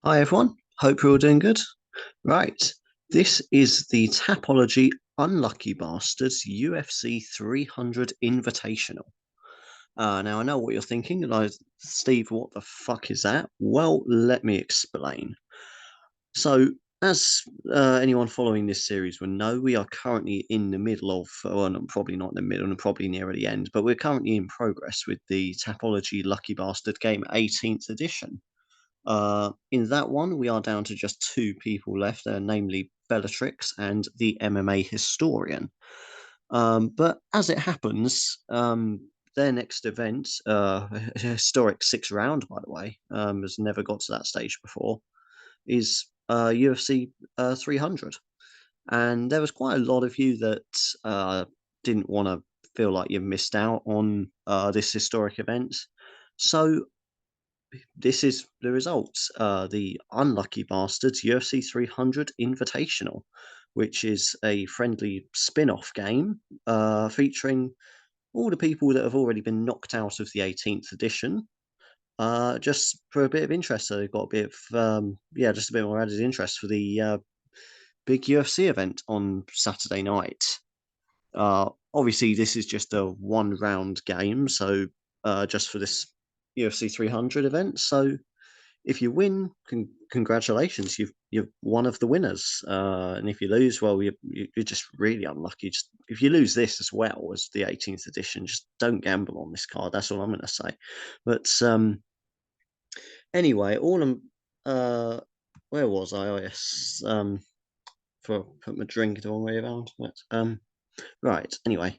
Hi everyone, hope you're all doing good. Right, this is the Tapology Unlucky Bastards UFC 300 Invitational. Now I know what you're thinking, like, Steve, what the fuck is that? Well, let me explain. So, as anyone following this series will know, we are currently in the middle of, well, probably not in the middle, and probably near the end, but we're currently in progress with the Tapology Lucky Bastard Game 18th edition. In that one, we are down to just two people left, namely Bellatrix and the MMA historian. But as it happens, their next event, a historic six round, by the way, has never got to that stage before, is UFC 300. And there was quite a lot of you that didn't want to feel like you missed out on this historic event. So this is the results. The Unlucky Bastards UFC 300 Invitational, which is a friendly spin off game featuring all the people that have already been knocked out of the 18th edition. Just for a bit of interest, so they've got a bit of, yeah, just a bit more added interest for the big UFC event on Saturday night. Obviously, this is just a one round game, so just for this UFC 300 event. So if you win, congratulations, you're one of the winners. And if you lose, well, you're just really unlucky. Just if you lose this as well as the 18th edition, just don't gamble on this card. That's all I'm going to say. But anyway, all I'm where was I? Oh yes, for put my drink the wrong way around. But right. Anyway,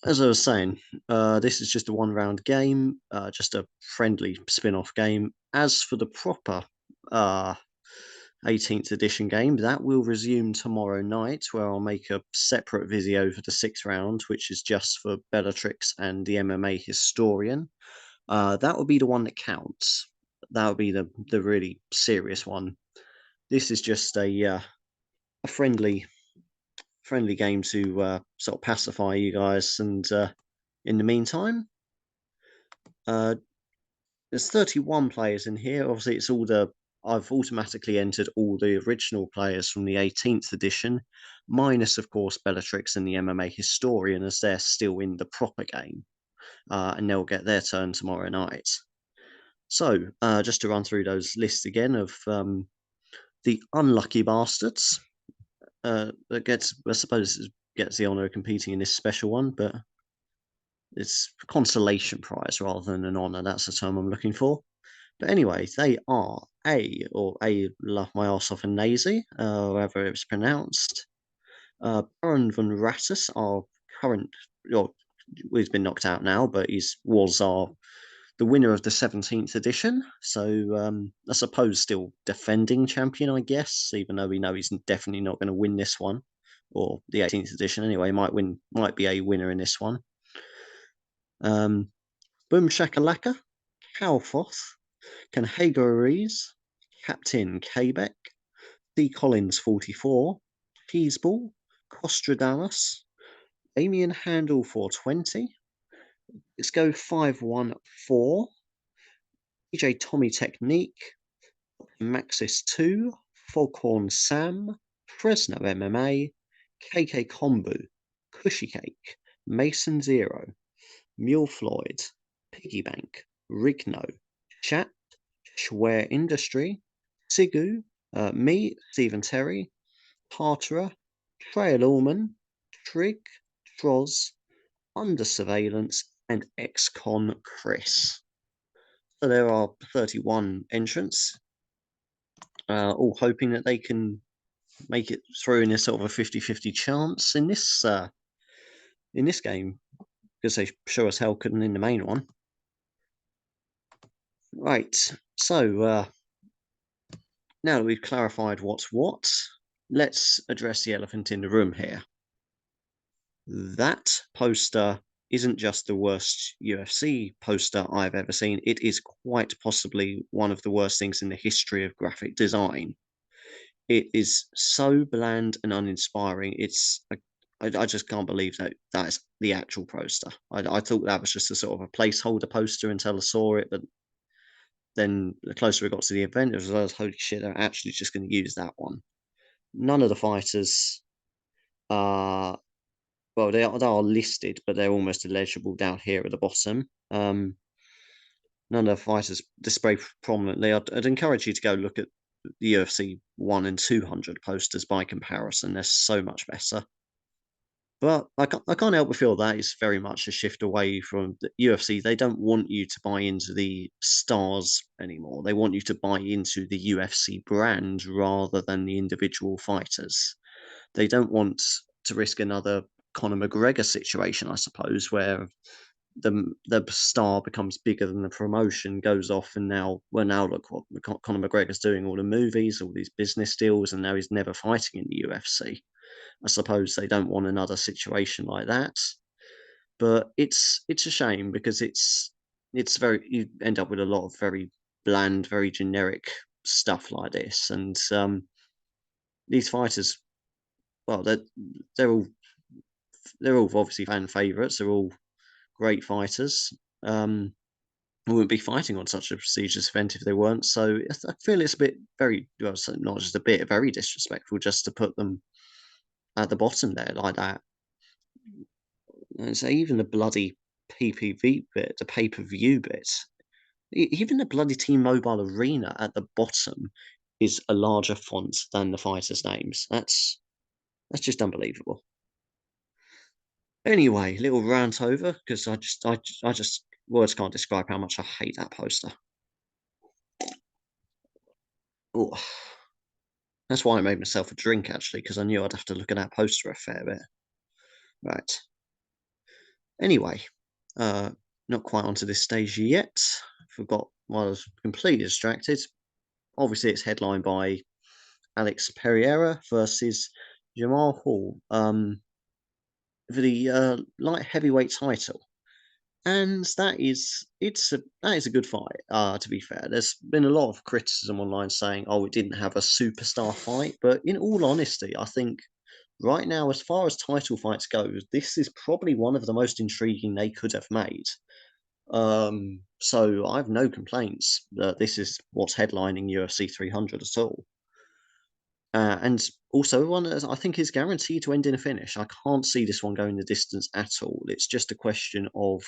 as I was saying, this is just a one round game, just a friendly spin off game. As for the proper 18th edition game, that will resume tomorrow night, where I'll make a separate video for the sixth round, which is just for Bellatrix and the MMA historian. That will be the one that counts. That will be the really serious one. This is just a friendly game to sort of pacify you guys. And in the meantime, uh, there's 31 players in here. Obviously, it's all the I've automatically entered all the original players from the 18th edition, minus, of course, Bellatrix and the MMA historian, as they're still in the proper game, and they'll get their turn tomorrow night. So, just to run through those lists again of the unlucky bastards that gets, I suppose, gets the honour of competing in this special one, but it's a consolation prize rather than an honour. That's the term I'm looking for. But anyway, they are A, laugh my arse off, and Nazy, however it's pronounced. Baron von Rattus, our current, well, he's been knocked out now, but was the winner of the 17th edition. So I suppose still defending champion, I guess, even though we know he's definitely not going to win this one, or the 18th edition anyway. Might be a winner in this one. Boom Shakalaka, Calfoth, Canhageries, Captain Quebec, D. Collins 44, Cheeseball, Costradamus, Damien Handel 420. Let's go 514. DJ Tommy Technique, Maxis 2, Foghorn Sam, Fresno MMA, KK Kombu, Cushy Cake, Mason Zero, Mule Floyd, Piggy Bank, Rigno, Chat, Schwer Industry, Sigu, me, Stephen Terry, Tartara, Trail Allman, Trig, Troz, Under Surveillance, and Ex-Con Chris. So there are 31 entrants, all hoping that they can make it through in a sort of a 50-50 chance in this game, because they sure as hell couldn't in the main one. Right, so now that we've clarified what's what, let's address the elephant in the room here. That poster isn't just the worst UFC poster I've ever seen. It is quite possibly one of the worst things in the history of graphic design. It is so bland and uninspiring. I just can't believe that that's the actual poster. I thought that was just a sort of a placeholder poster until I saw it, but then the closer we got to the event, it was like, holy shit, they're actually just going to use that one. None of the fighters are, well, they are listed, but they're almost illegible down here at the bottom. None of the fighters display prominently. I'd encourage you to go look at the UFC 1 and 200 posters by comparison. They're so much better. But I can't help but feel that is very much a shift away from the UFC. They don't want you to buy into the stars anymore. They want you to buy into the UFC brand rather than the individual fighters. They don't want to risk another Conor McGregor situation, I suppose, where the star becomes bigger than the promotion, goes off, and now look what Conor McGregor's doing, all the movies, all these business deals, and now he's never fighting in the UFC. I suppose they don't want another situation like that. But it's a shame because it's very, you end up with a lot of very bland, very generic stuff like this, and these fighters, well, they're all they're all obviously fan favorites. They're all great fighters. We wouldn't be fighting on such a prestigious event if they weren't. So I feel it's a bit very, well, not just a bit, very disrespectful just to put them at the bottom there like that. And so even the bloody PPV bit, the pay-per-view bit, even the bloody T-Mobile Arena at the bottom is a larger font than the fighters' names. That's just unbelievable. Anyway, little rant over because I just words can't describe how much I hate that poster. Oh, that's why I made myself a drink actually because I knew I'd have to look at that poster a fair bit. Right. Anyway, not quite onto this stage yet. Forgot why I was completely distracted. Obviously, it's headlined by Alex Pereira versus Jamal Hall for the light heavyweight title. And that is a good fight. To be fair, there's been a lot of criticism online saying, "Oh, it didn't have a superstar fight," but in all honesty, I think right now, as far as title fights go, this is probably one of the most intriguing they could have made. So I have no complaints that this is what's headlining UFC 300 at all. And also one that I think is guaranteed to end in a finish. I can't see this one going the distance at all. It's just a question of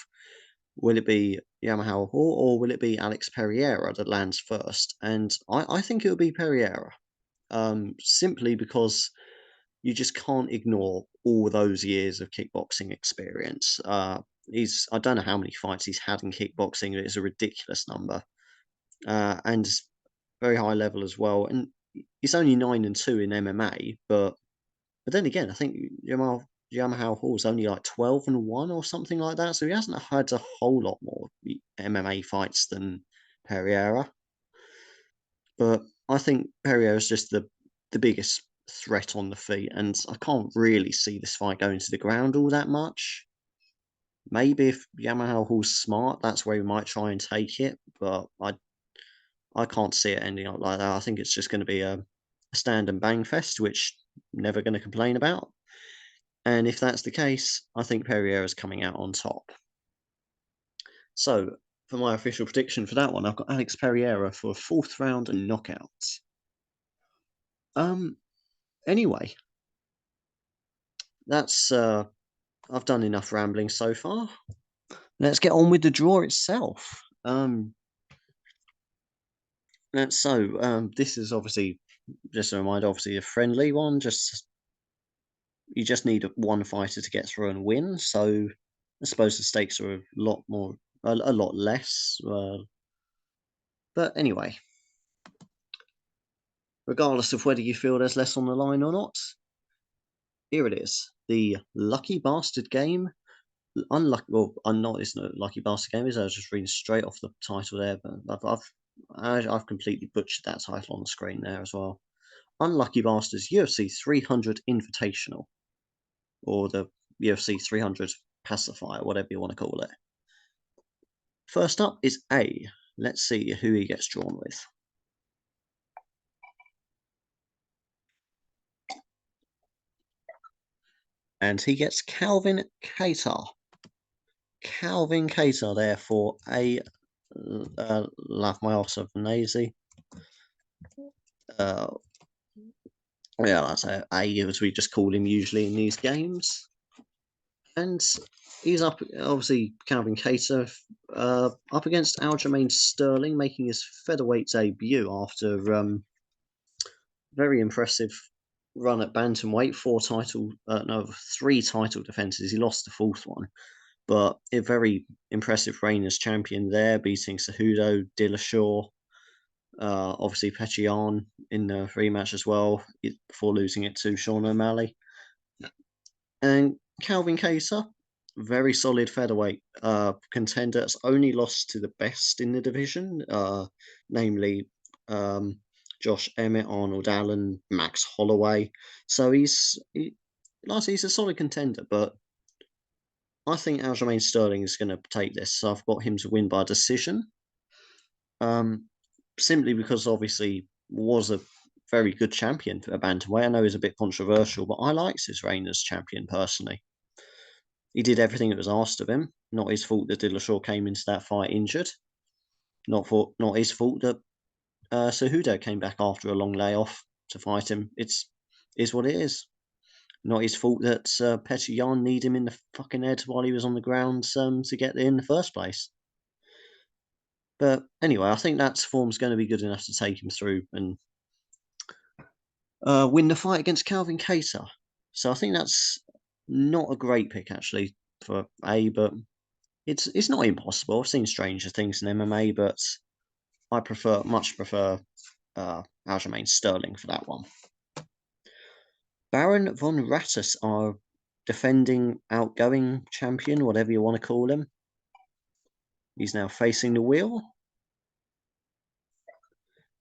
will it be Yamaha Hall or will it be Alex Pereira that lands first? And I think it will be Pereira, simply because you just can't ignore all those years of kickboxing experience. I don't know how many fights he's had in kickboxing, but it's a ridiculous number, and very high level as well. And he's only 9-2 in MMA, but then again, I think Yamaha Hall's only like 12-1 or something like that. So he hasn't had a whole lot more MMA fights than Pereira. But I think Pereira is just the biggest threat on the feet, and I can't really see this fight going to the ground all that much. Maybe if Yamaha Hall's smart, that's where he might try and take it, but I can't see it ending up like that. I think it's just going to be a stand and bang fest, which I'm never going to complain about. And if that's the case, I think Pereira is coming out on top. So for my official prediction for that one, I've got Alex Pereira for a fourth round knockout. Um. Anyway, that's I've done enough rambling so far. Let's get on with the draw itself. This is obviously just a reminder, obviously a friendly one. You just need one fighter to get through and win. So I suppose the stakes are a lot less. But anyway, regardless of whether you feel there's less on the line or not, here it is: the Lucky Bastard Game. Unlucky, well, I'm not. It's not Lucky Bastard Game. I was just reading straight off the title there, but I've completely butchered that title on the screen there as well. Unlucky Bastards UFC 300 Invitational, or the UFC 300 Pacifier, whatever you want to call it. First up is A. Let's see who he gets drawn with. And he gets Calvin Cater. Calvin Cater there for A. laugh my arse off Nazi. Yeah, that's A, as we just call him usually in these games. And he's up, obviously, Calvin Cater, up against Aljamain Sterling, making his featherweight debut after very impressive run at bantamweight. 3 title defenses. He lost the 4th one, but a very impressive reign as champion there, beating Cejudo, Dillashaw, obviously Petr in the rematch as well, before losing it to Sean O'Malley. And Calvin Cater, very solid featherweight contender. It's only lost to the best in the division, namely Josh Emmett, Arnold Allen, Max Holloway. So he's a solid contender, but I think Aljamain Sterling is going to take this. So I've got him to win by decision. Simply because obviously was a very good champion for a bantamweight. I know he's a bit controversial, but I liked his reign as champion personally. He did everything that was asked of him. Not his fault that Dillashaw came into that fight injured. Not his fault that Cejudo came back after a long layoff to fight him. Is what it is. Not his fault that Petr Yan needed him in the fucking head while he was on the ground to get there in the first place. But anyway, I think that form's going to be good enough to take him through and win the fight against Calvin Cater. So I think that's not a great pick actually for A, but it's not impossible. I've seen stranger things in MMA, but I much prefer Aljamain Sterling for that one. Baron von Rattus, our defending outgoing champion, whatever you want to call him. He's now facing the wheel.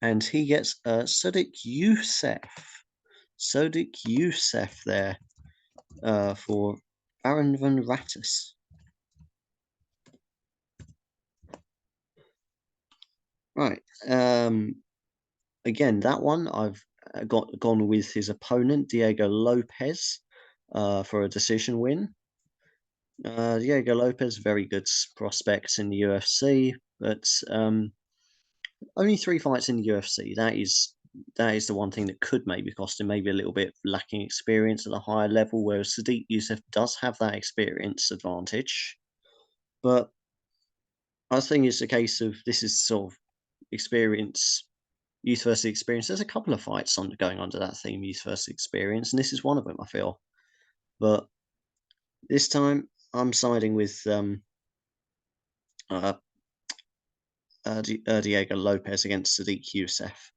And he gets Sodiq Youssef. Sodiq Youssef there for Baron von Rattus. Right. Again, that one I've gone with his opponent, Diego Lopez, for a decision win. Diego Lopez, very good prospects in the UFC, but only 3 fights in the UFC. That is the one thing that could maybe cost him, maybe a little bit lacking experience at a higher level, whereas Sodiq Youssef does have that experience advantage. But I think it's a case of this is sort of experience, youth versus experience. There's a couple of fights going under that theme, youth versus experience, and this is one of them, I feel. But this time, I'm siding with Diego Lopez against Sodiq Youssef.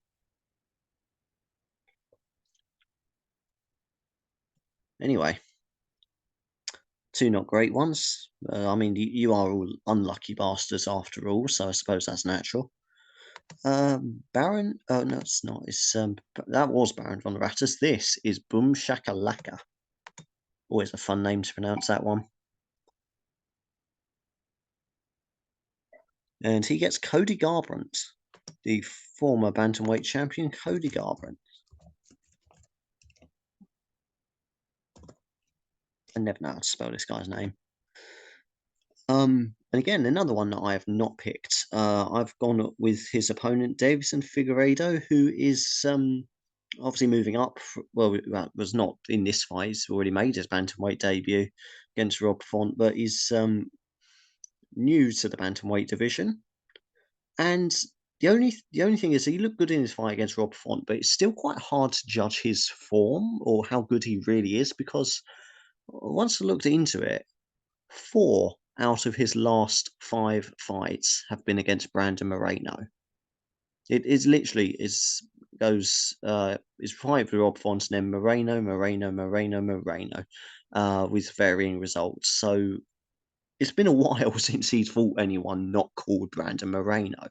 Anyway, 2 not great ones. I mean, you are all unlucky bastards after all, so I suppose that's natural. Baron, oh no, it's not. It's that was Baron von Rattus. This is Boom Shakalaka. Always a fun name to pronounce that one. And he gets Cody Garbrandt, the former bantamweight champion, Cody Garbrandt. I never know how to spell this guy's name. And again, another one that I have not picked. I've gone with his opponent, Davison Figueiredo, who is obviously moving up. Well, was not in this fight. He's already made his bantamweight debut against Rob Font, but he's new to the bantamweight division. And the only thing is he looked good in his fight against Rob Font, but it's still quite hard to judge his form or how good he really is, because once I looked into it, 4 out of his last 5 fights have been against Brandon Moreno. It is literally is fight with Rob Font and then Moreno, with varying results. So it's been a while since he's fought anyone not called Brandon Moreno,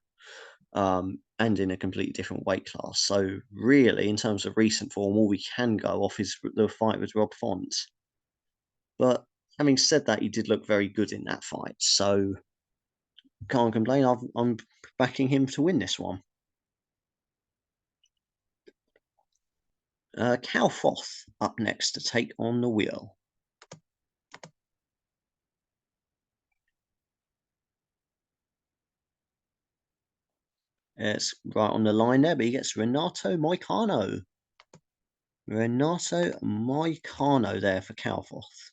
and in a completely different weight class. So really, in terms of recent form, all we can go off is the fight with Rob Font. But having said that, he did look very good in that fight, so can't complain. I'm backing him to win this one. Cal Foth up next to take on the wheel. It's right on the line there, but he gets Renato Moicano. Renato Moicano there for Calforth.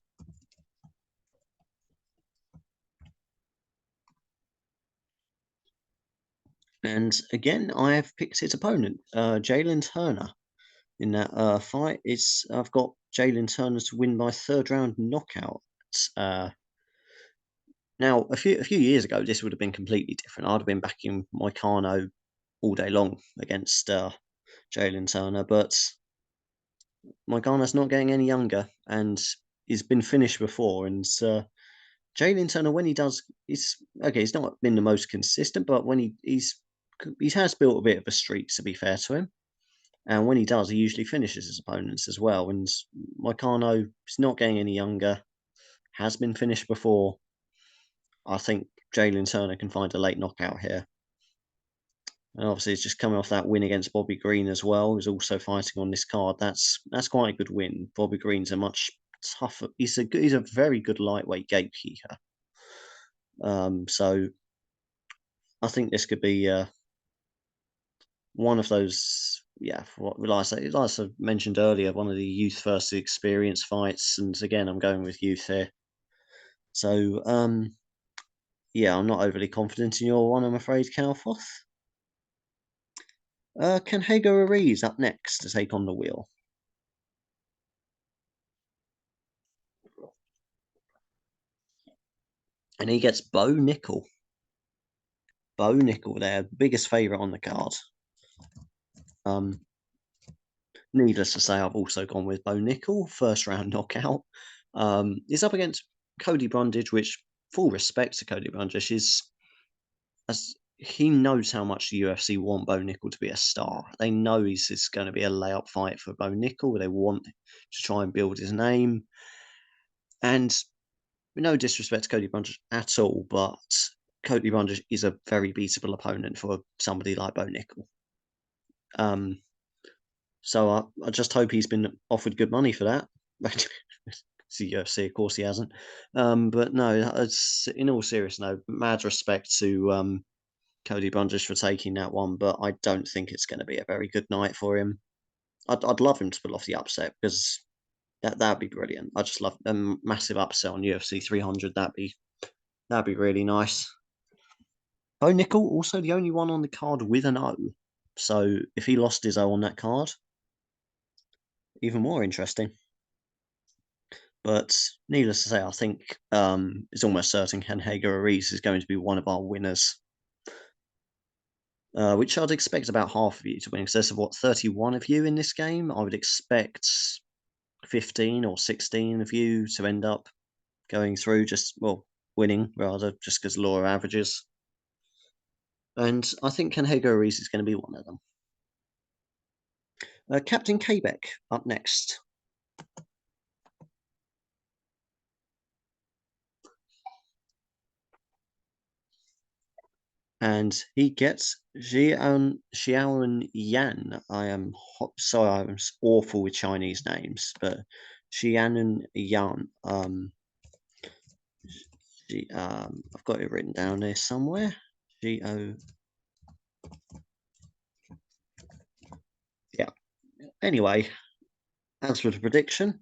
And again, I have picked his opponent, Jalen Turner. In that fight, I've got Jalen Turner to win by third round knockout. Now, a few years ago, this would have been completely different. I'd have been backing Moicano all day long against Jalen Turner, but Moicano's not getting any younger, and he's been finished before. And Jalen Turner, when he does, he's okay. He's not been the most consistent, but when he has built a bit of a streak. To be fair to him, and when he does, he usually finishes his opponents as well. And Moicano is not getting any younger, has been finished before. I think Jalen Turner can find a late knockout here. And obviously, he's just coming off that win against Bobby Green as well. He's also fighting on this card. That's quite a good win. Bobby Green's a much tougher. He's a very good lightweight gatekeeper. So I think this could be one of those. Yeah, like I mentioned earlier, one of the youth versus experience fights. And again, I'm going with youth here. So yeah, I'm not overly confident in your one, I'm afraid, Calfoth. Canhego Ruiz up next to take on the wheel. And he gets Bo Nickel. Bo Nickel there, biggest favourite on the card. Needless to say, I've also gone with Bo Nickel, first round knockout. He's up against Cody Brundage, which, full respect to Cody Brundage, as he knows how much the UFC want Bo Nickel to be a star. They know it's going to be a layup fight for Bo Nickel. They want to try and build his name. And no disrespect to Cody Brundage at all, but Cody Brundage is a very beatable opponent for somebody like Bo Nickel. So I just hope he's been offered good money for that. It's the UFC, of course he hasn't. But no, it's in all seriousness, no, mad respect to Cody Brundage for taking that one, but I don't think it's going to be a very good night for him. I'd love him to pull off the upset because that'd be brilliant. I just love a massive upset on UFC 300. That'd be really nice. Bo Nickel also the only one on the card with an O. So if he lost his O on that card, even more interesting. But needless to say, I think it's almost certain Canhego Ruiz is going to be one of our winners. Which I'd expect about half of you to win, because there's, 31 of you in this game? I would expect 15 or 16 of you to end up going through, winning, rather, just because law of averages. And I think Canhego Ruiz is going to be one of them. Captain Quebec up next. And he gets Xiaoran Yan. I am sorry, I'm awful with Chinese names, but Xiaoran Yan. I've got it written down there somewhere. Yeah. Anyway, as for the prediction,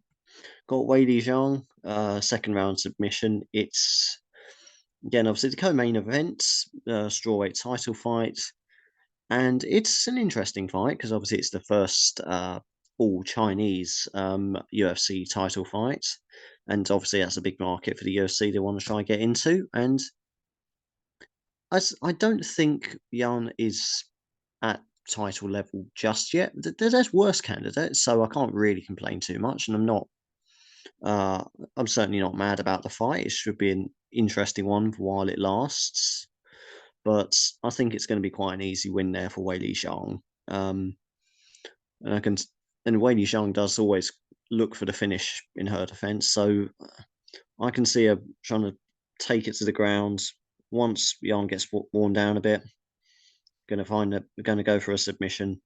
got Weili Zhang, second round submission. It's again obviously the co-main event, strawweight title fight. And it's an interesting fight because obviously it's the first all Chinese UFC title fight. And obviously that's a big market for the UFC they want to try and get into. And I don't think Yan is at title level just yet. There's worse candidates, so I can't really complain too much. And I'm certainly not mad about the fight. It should be an interesting one while it lasts. But I think it's going to be quite an easy win there for Weili Zhang. And Weili Zhang does always look for the finish in her defense, so I can see her trying to take it to the ground once Zhang gets worn down a bit. Going to go for a submission.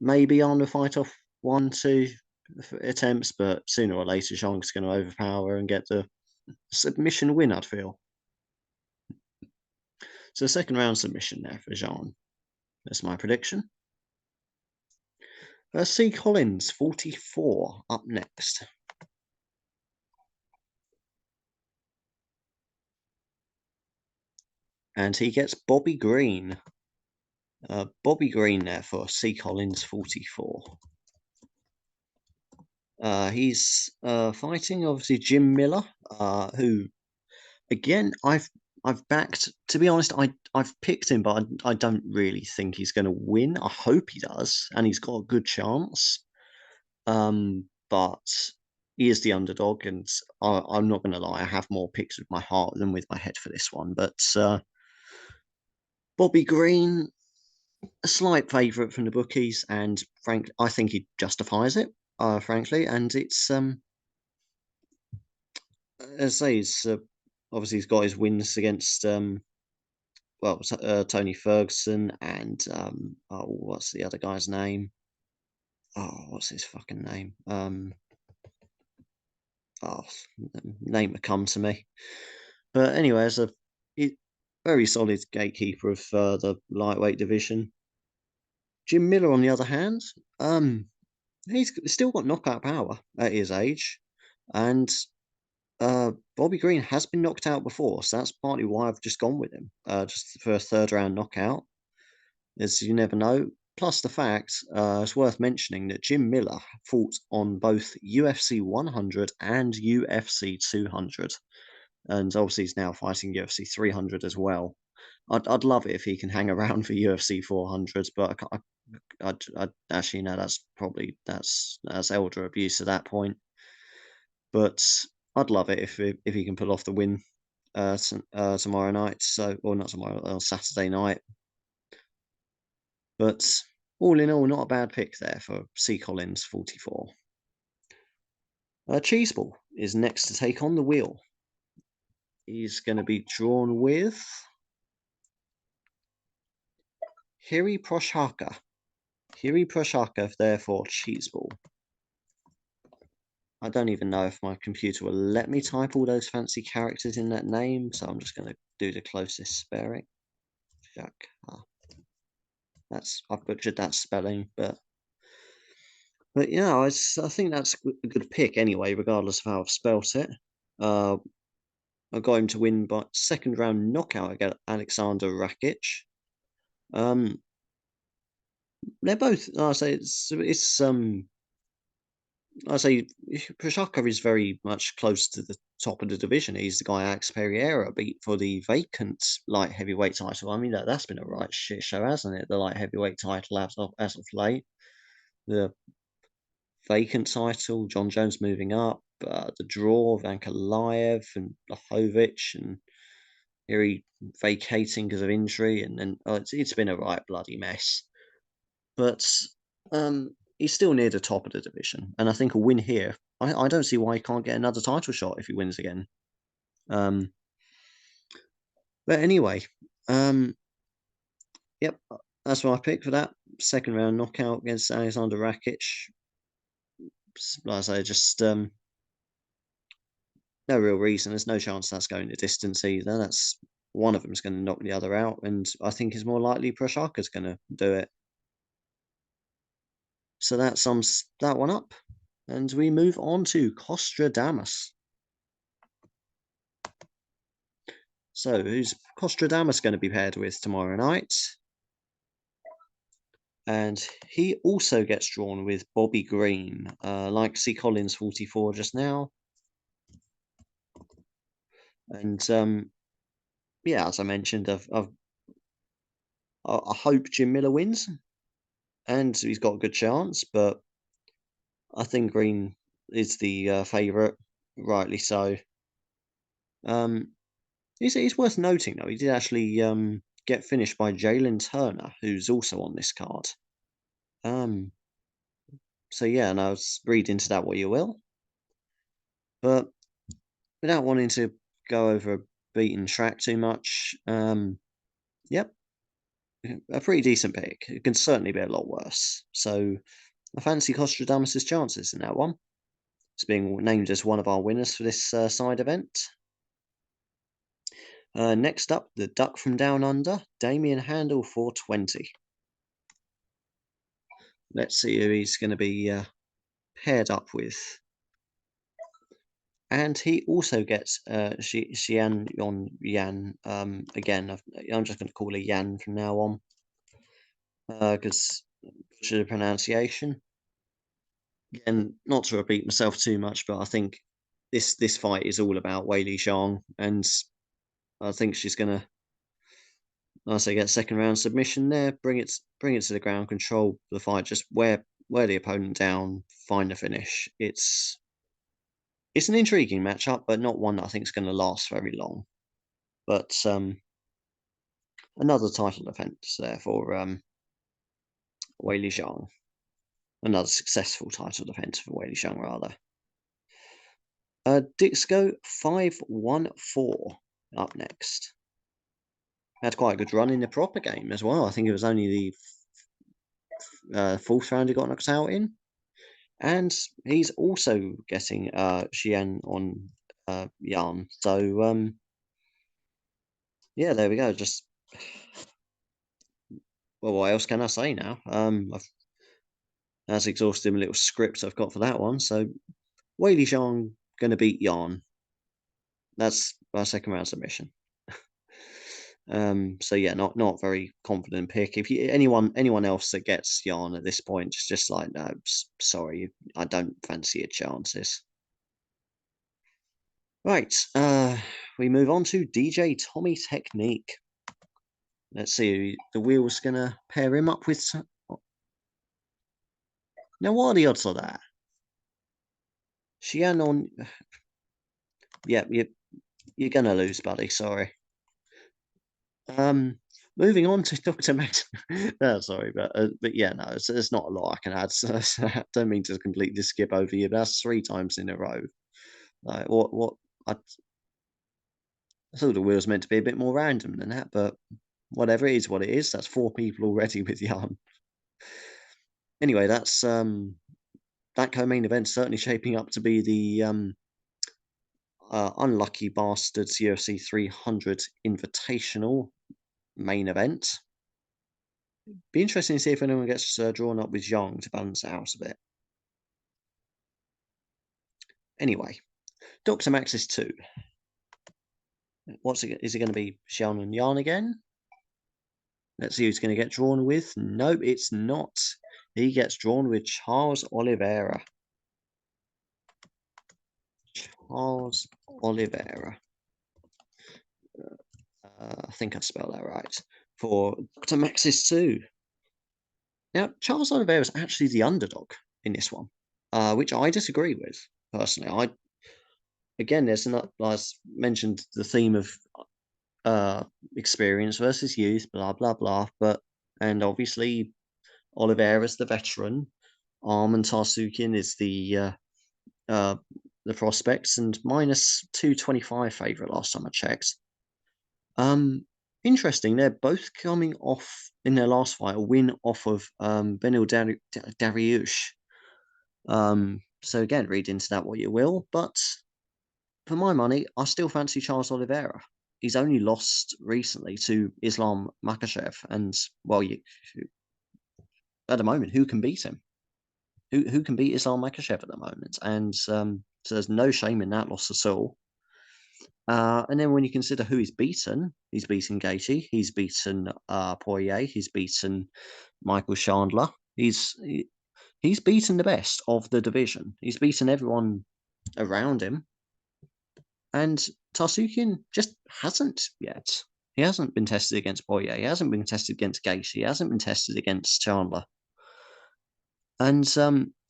Maybe on the fight off 1-2 attempts, but sooner or later Zhang's going to overpower and get the submission win, I'd feel. So second round submission there for Zhang. That's my prediction. C. Collins, 44, up next. And he gets Bobby Green. Bobby Green there for C. Collins, 44. He's fighting obviously Jim Miller, who again I've backed. To be honest, I've picked him, but I don't really think he's going to win. I hope he does, and he's got a good chance. But he is the underdog, and I'm not going to lie. I have more picks with my heart than with my head for this one. But Bobby Green, a slight favourite from the bookies, and I think he justifies it. Frankly, and it's as I say, it's obviously he's got his wins against Tony Ferguson and what's the other guy's name? Oh, what's his fucking name? Oh, name will come to me. But anyway, as a very solid gatekeeper of the lightweight division. Jim Miller, on the other hand, he's still got knockout power at his age, and Bobby Green has been knocked out before, so that's partly why I've just gone with him, just for a third round knockout, as you never know. Plus the fact, it's worth mentioning that Jim Miller fought on both UFC 100 and UFC 200, and obviously he's now fighting UFC 300 as well. I'd love it if he can hang around for UFC 400, but I'd actually no, that's elder abuse at that point. But I'd love it if he can pull off the win tomorrow night. So, or not tomorrow, on Saturday night. But all in all, not a bad pick there for C. Collins, 44. Cheeseball is next to take on the wheel. He's going to be drawn with Hiri Prochaka. Hiri Prochaka, therefore, Cheeseball. I don't even know if my computer will let me type all those fancy characters in that name, so I'm just going to do the closest spelling. I've butchered that spelling, but yeah, I think that's a good pick anyway, regardless of how I've spelt it. I got him to win by second round knockout against Alexander Rakic. They're both. I say it's I say Prochaka is very much close to the top of the division. He's the guy Alex Pereira beat for the vacant light heavyweight title. I mean, that's been a right shit show, hasn't it? The light heavyweight title as of late. The vacant title, John Jones moving up, the draw, Ankalaev and Blachowicz, and here he vacating because of injury, and then it's been a right bloody mess. But he's still near the top of the division, and I think a win here, I don't see why he can't get another title shot if he wins again. But anyway, yep, that's my pick for that second round knockout against Alexander Rakic. Like I say, just no real reason. There's no chance that's going the distance either. That's one of them's going to knock the other out, and I think it's more likely Prochaka's going to do it. So that sums that one up. And we move on to Costradamus. So who's Costradamus going to be paired with tomorrow night? And he also gets drawn with Bobby Green, like C. Collins 44 just now. And yeah, as I mentioned, I hope Jim Miller wins, and he's got a good chance, but I think Green is the favourite, rightly so. It's worth noting though, he did actually get finished by Jalen Turner, who's also on this card. So yeah, and I was read into that what you will. But without wanting to go over a beaten track too much, yep, a pretty decent pick. It can certainly be a lot worse. So I fancy Costradamus' chances in that one. It's being named as one of our winners for this side event. Next up, the Duck from Down Under, Damien Handel 420. Let's see who he's going to be paired up with. And he also gets Xian Yon Yan. Again, I'm just going to call her Yan from now on, because of the pronunciation. Again, not to repeat myself too much, but I think this fight is all about Weili Zhang, and I think she's going to, I say, get second round submission there. Bring it to the ground, control the fight, just wear the opponent down, find the finish. It's an intriguing matchup, but not one that I think is going to last very long. But another title defense there for Weili Zhang. Another successful title defense for Weili Zhang, rather. Dixco 514 up next. Had quite a good run in the proper game as well. I think it was only the fourth round he got knocked out in. And he's also getting Xian on Yan. So, yeah, there we go. Just, well, what else can I say now? That's exhausted my little script I've got for that one. So, Weili Zhang going to beat Yan. That's our second round submission. So yeah, not very confident pick. If anyone else that gets Yan at this point, just like, no, sorry, I don't fancy your chances. Right, we move on to DJ Tommy Technique. Let's see, the wheel's gonna pair him up with. Now, what are the odds of that? Xian on. Yeah, you're gonna lose, buddy. Sorry. Moving on to Dr. Max. Sorry, but yeah, no, it's not a lot I can add. So I don't mean to completely skip over you, but that's 3 times in a row. Like what I thought the wheel was meant to be a bit more random than that, but whatever, it is what it is. That's 4 people already with Yarn. Anyway, that's that co-main event certainly shaping up to be the Unlucky Bastards UFC 300 Invitational main event. Be interesting to see if anyone gets drawn up with Young to balance it out a bit. Anyway, Dr. Maxis 2. Is it going to be Xian and Yan again? Let's see who's going to get drawn with. Nope, it's not. He gets drawn with Charles Oliveira. Charles Oliveira. I think I spelled that right. For Dr. Maxis 2. Now, Charles Oliveira is actually the underdog in this one, which I disagree with, personally. Again, there's not, as mentioned, the theme of experience versus youth, blah blah blah. And obviously Oliveira's the veteran. Arman Tarsukian is the prospects, and minus 225 favorite last time I checked. Interesting. They're both coming off in their last fight a win off of Benil Dariush. So again, read into that what you will, but for my money, I still fancy Charles Oliveira. He's only lost recently to Islam Makhachev, and well, at the moment, who can beat him? Who can beat Islam Makhachev at the moment? And so there's no shame in that loss at all. And then when you consider who he's beaten Gaethje, he's beaten Poirier, he's beaten Michael Chandler. He's beaten the best of the division. He's beaten everyone around him. And Tarsukian just hasn't yet. He hasn't been tested against Poirier. He hasn't been tested against Gaethje. He hasn't been tested against Chandler. And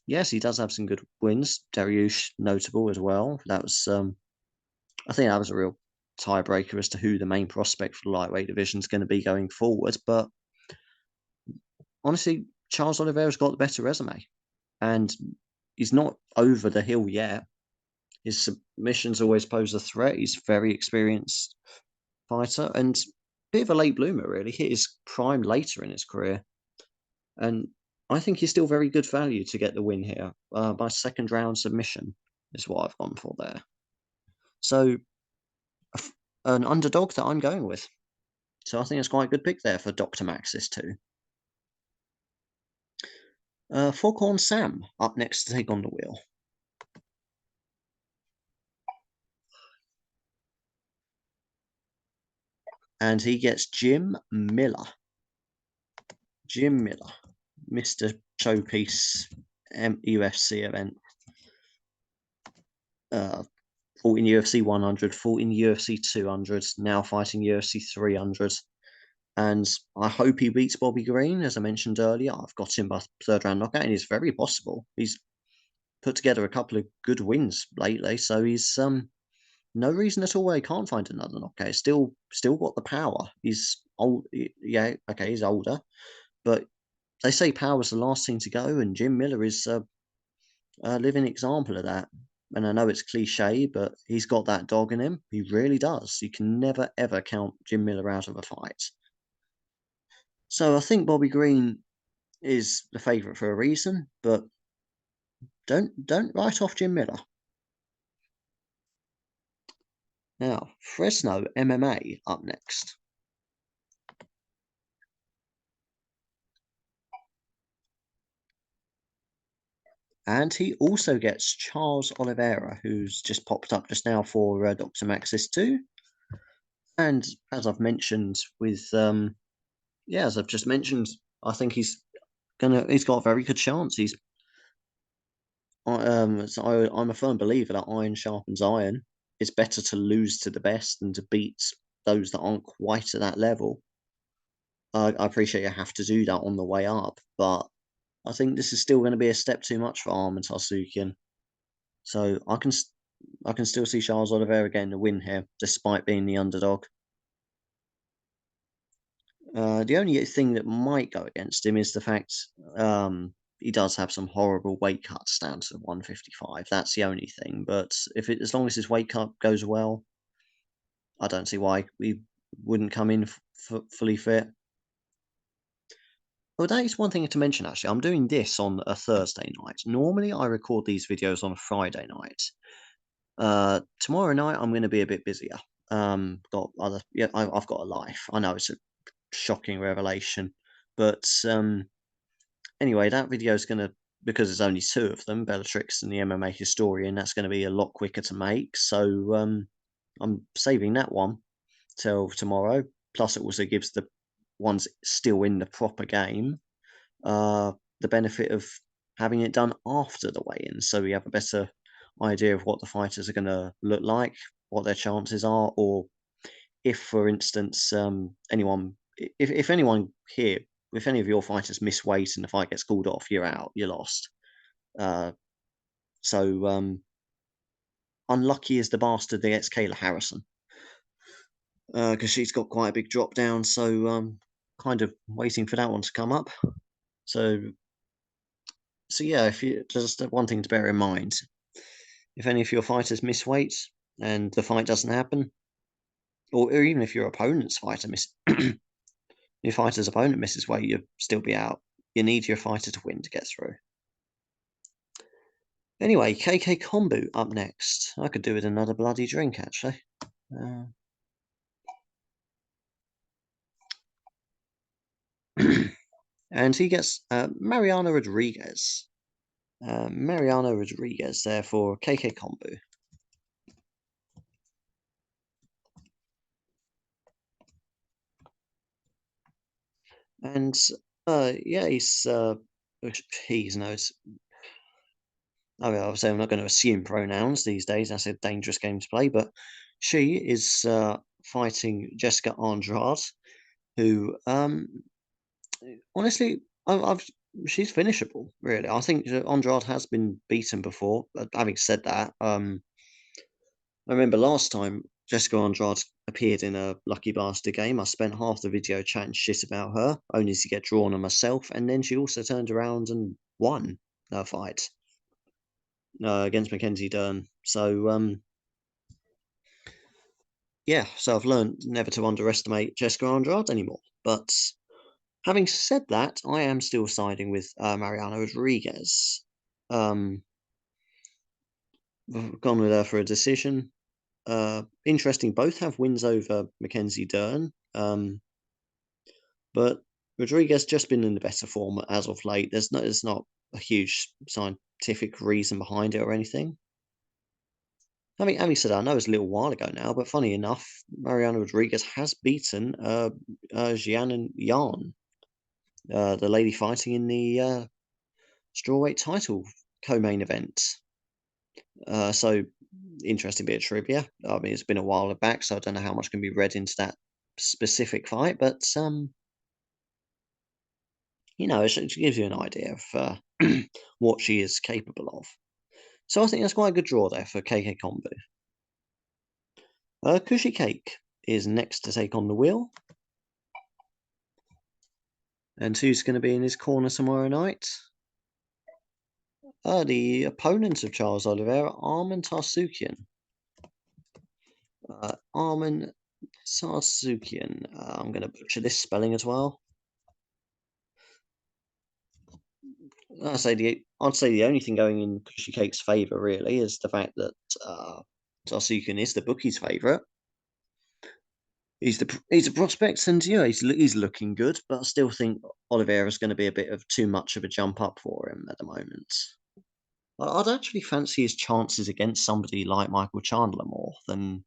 yes, he does have some good wins. Dariush notable as well. That was, I think that was a real tiebreaker as to who the main prospect for the lightweight division is going to be going forward. But honestly, Charles Oliveira's got the better resume, and he's not over the hill yet. His submissions always pose a threat. He's a very experienced fighter and a bit of a late bloomer, really. Hit his prime later in his career. And I think he's still very good value to get the win here. By second round submission is what I've gone for there. So an underdog that I'm going with. So I think it's quite a good pick there for Dr. Maxis too. Foghorn Sam up next to take on the wheel. And he gets Jim Miller. Jim Miller, Mr. Showpiece UFC event. Fought in UFC 100, fought in UFC 200, now fighting UFC 300. And I hope he beats Bobby Green. As I mentioned earlier, I've got him by third round knockout, and it's very possible. He's put together a couple of good wins lately, so he's no reason at all why he can't find another knockout. Still got the power. He's old, yeah, okay, he's older, but they say power's the last thing to go, and Jim Miller is a living example of that. And I know it's cliche, but he's got that dog in him. He really does. You can never ever count Jim Miller out of a fight. So I think Bobby Green is the favourite for a reason, but don't write off Jim Miller. Now, Fresno MMA up next. And he also gets Charles Oliveira, who's just popped up just now for Dr. Maxis 2. And as I've mentioned with, as I've just mentioned, I think he's got a very good chance. I'm a firm believer that iron sharpens iron. It's better to lose to the best than to beat those that aren't quite at that level. I appreciate you have to do that on the way up, but I think this is still going to be a step too much for Arman Tsarukyan. So I can still see Charles Oliveira getting the win here, despite being the underdog. The only thing that might go against him is the fact he does have some horrible weight cuts down to 155. That's the only thing. But as long as his weight cut goes well, I don't see why he wouldn't come in fully fit. Well, that is one thing to mention, actually. I'm doing this on a Thursday night. Normally, I record these videos on a Friday night. Tomorrow night, I'm going to be a bit busier. I've got a life. I know it's a shocking revelation, but anyway, that video is going to, because there's only two of them, Bellatrix and the MMA Historian, that's going to be a lot quicker to make. So I'm saving that one till tomorrow. Plus, it also gives the ones still in the proper game the benefit of having it done after the weigh-in, so we have a better idea of what the fighters are going to look like, what their chances are, or if, for instance, if anyone here, if any of your fighters miss weight and the fight gets called off, you're out, you're lost. So unlucky is the bastard that gets Kayla Harrison, because she's got quite a big drop down. So kind of waiting for that one to come up. So yeah, if you just one thing to bear in mind, if any of your fighters miss weight and the fight doesn't happen, or even if your opponent's fighter your fighter's opponent misses weight, you'll still be out. You need your fighter to win to get through. Anyway, KK Kombu up next. I could do with another bloody drink, actually. And he gets Mariano Rodriguez. Mariano Rodriguez there for KK Kombu. And yeah, he's no. Obviously, I'm not going to assume pronouns these days. That's a dangerous game to play. But she is fighting Jessica Andrade, who, honestly, she's finishable. Really, I think Andrade has been beaten before. But having said that, I remember last time Jessica Andrade appeared in a Lucky Bastard game, I spent half the video chatting shit about her, only to get drawn on myself, and then she also turned around and won her fight against Mackenzie Dern. So yeah, so I've learned never to underestimate Jessica Andrade anymore. But having said that, I am still siding with Mariano Rodriguez. Gone with her for a decision. Interesting, both have wins over Mackenzie Dern. But Rodriguez just been in the better form as of late. There's not a huge scientific reason behind it or anything. I mean, having said that, I know it was a little while ago now, but funny enough, Mariana Rodriguez has beaten Jian Yan, the lady fighting in the strawweight title co-main event. So interesting bit of trivia. I mean, it's been a while back, so I don't know how much can be read into that specific fight, but you know, it gives you an idea of what she is capable of. So I think that's quite a good draw there for KK Kombu. Kushi Cake is next to take on the wheel. And who's going to be in his corner tomorrow night? The opponent of Charles Oliveira, Arman Tarsukian. Arman Tarsukian. I'm going to butcher this spelling as well. I'd say the only thing going in Kushi Cake's favour really is the fact that Tarsukian is the bookie's favourite. He's a prospect, and yeah, he's looking good, but I still think Oliveira's going to be a bit of too much of a jump up for him at the moment. I'd actually fancy his chances against somebody like Michael Chandler more than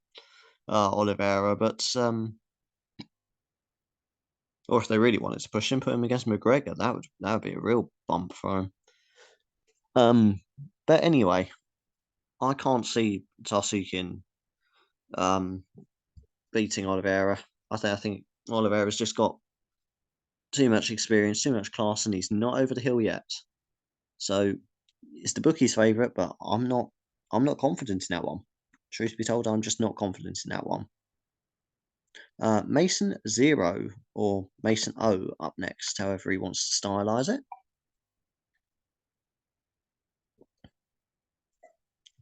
Oliveira, but or if they really wanted to push him, put him against McGregor. That would be a real bump for him. But anyway, I can't see Tarsukian beating Oliveira. I think Oliveira's just got too much experience, too much class, and he's not over the hill yet. So it's the bookie's favourite, but I'm not confident in that one. Truth be told, I'm just not confident in that one. Mason Zero or Mason O up next, however he wants to stylize it.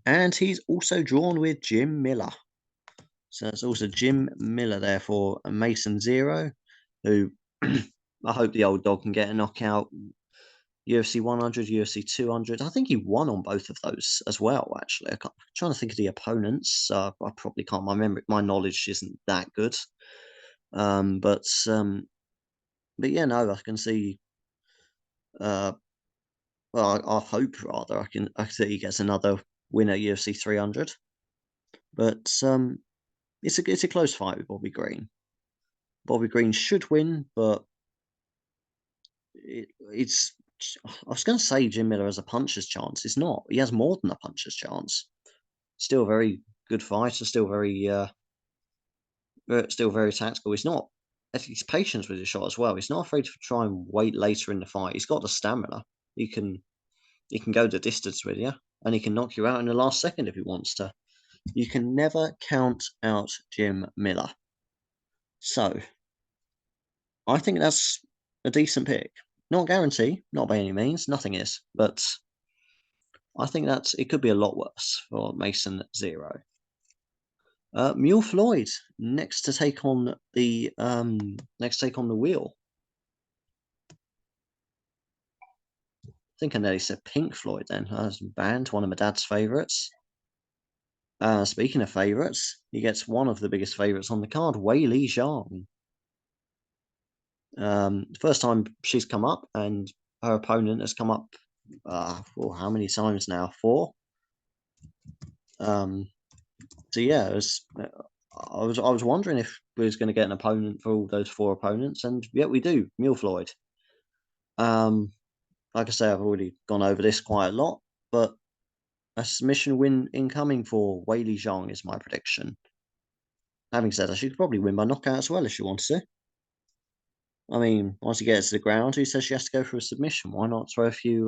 And he's also drawn with Jim Miller. So it's also Jim Miller there for Mason Zero, who I hope the old dog can get a knockout. UFC 100, UFC 200. I think he won on both of those as well, actually. I'm trying to think of the opponents. I probably can't. My knowledge isn't that good. But yeah, no, I can see. Well, I hope rather I can see he gets another win at UFC 300. But it's a close fight with Bobby Green. Bobby Green should win, but it's. I was going to say Jim Miller has a puncher's chance. It's not. He has more than a puncher's chance. Still a very good fighter. Still very tactical. He's not. He's patient with his shot as well. He's not afraid to try and wait later in the fight. He's got the stamina. He can go the distance with you, and he can knock you out in the last second if he wants to. You can never count out Jim Miller. So I think that's a decent pick. Not guarantee, not by any means. Nothing is, but I think it could be a lot worse for Mason Zero. Mule Floyd next to take on the wheel. I think I nearly said Pink Floyd then. That's banned, one of my dad's favourites. Speaking of favourites, he gets one of the biggest favourites on the card, Weili Zhang. First time she's come up, and her opponent has come up. How many times now? 4. So yeah, I was wondering if we was going to get an opponent for all those 4 opponents, and yeah, we do. Mule Floyd. Like I say, I've already gone over this quite a lot, but a submission win incoming for Weili Zhang is my prediction. Having said that, she could probably win by knockout as well if she wants to. I mean, once she gets to the ground, who says she has to go for a submission? Why not throw a few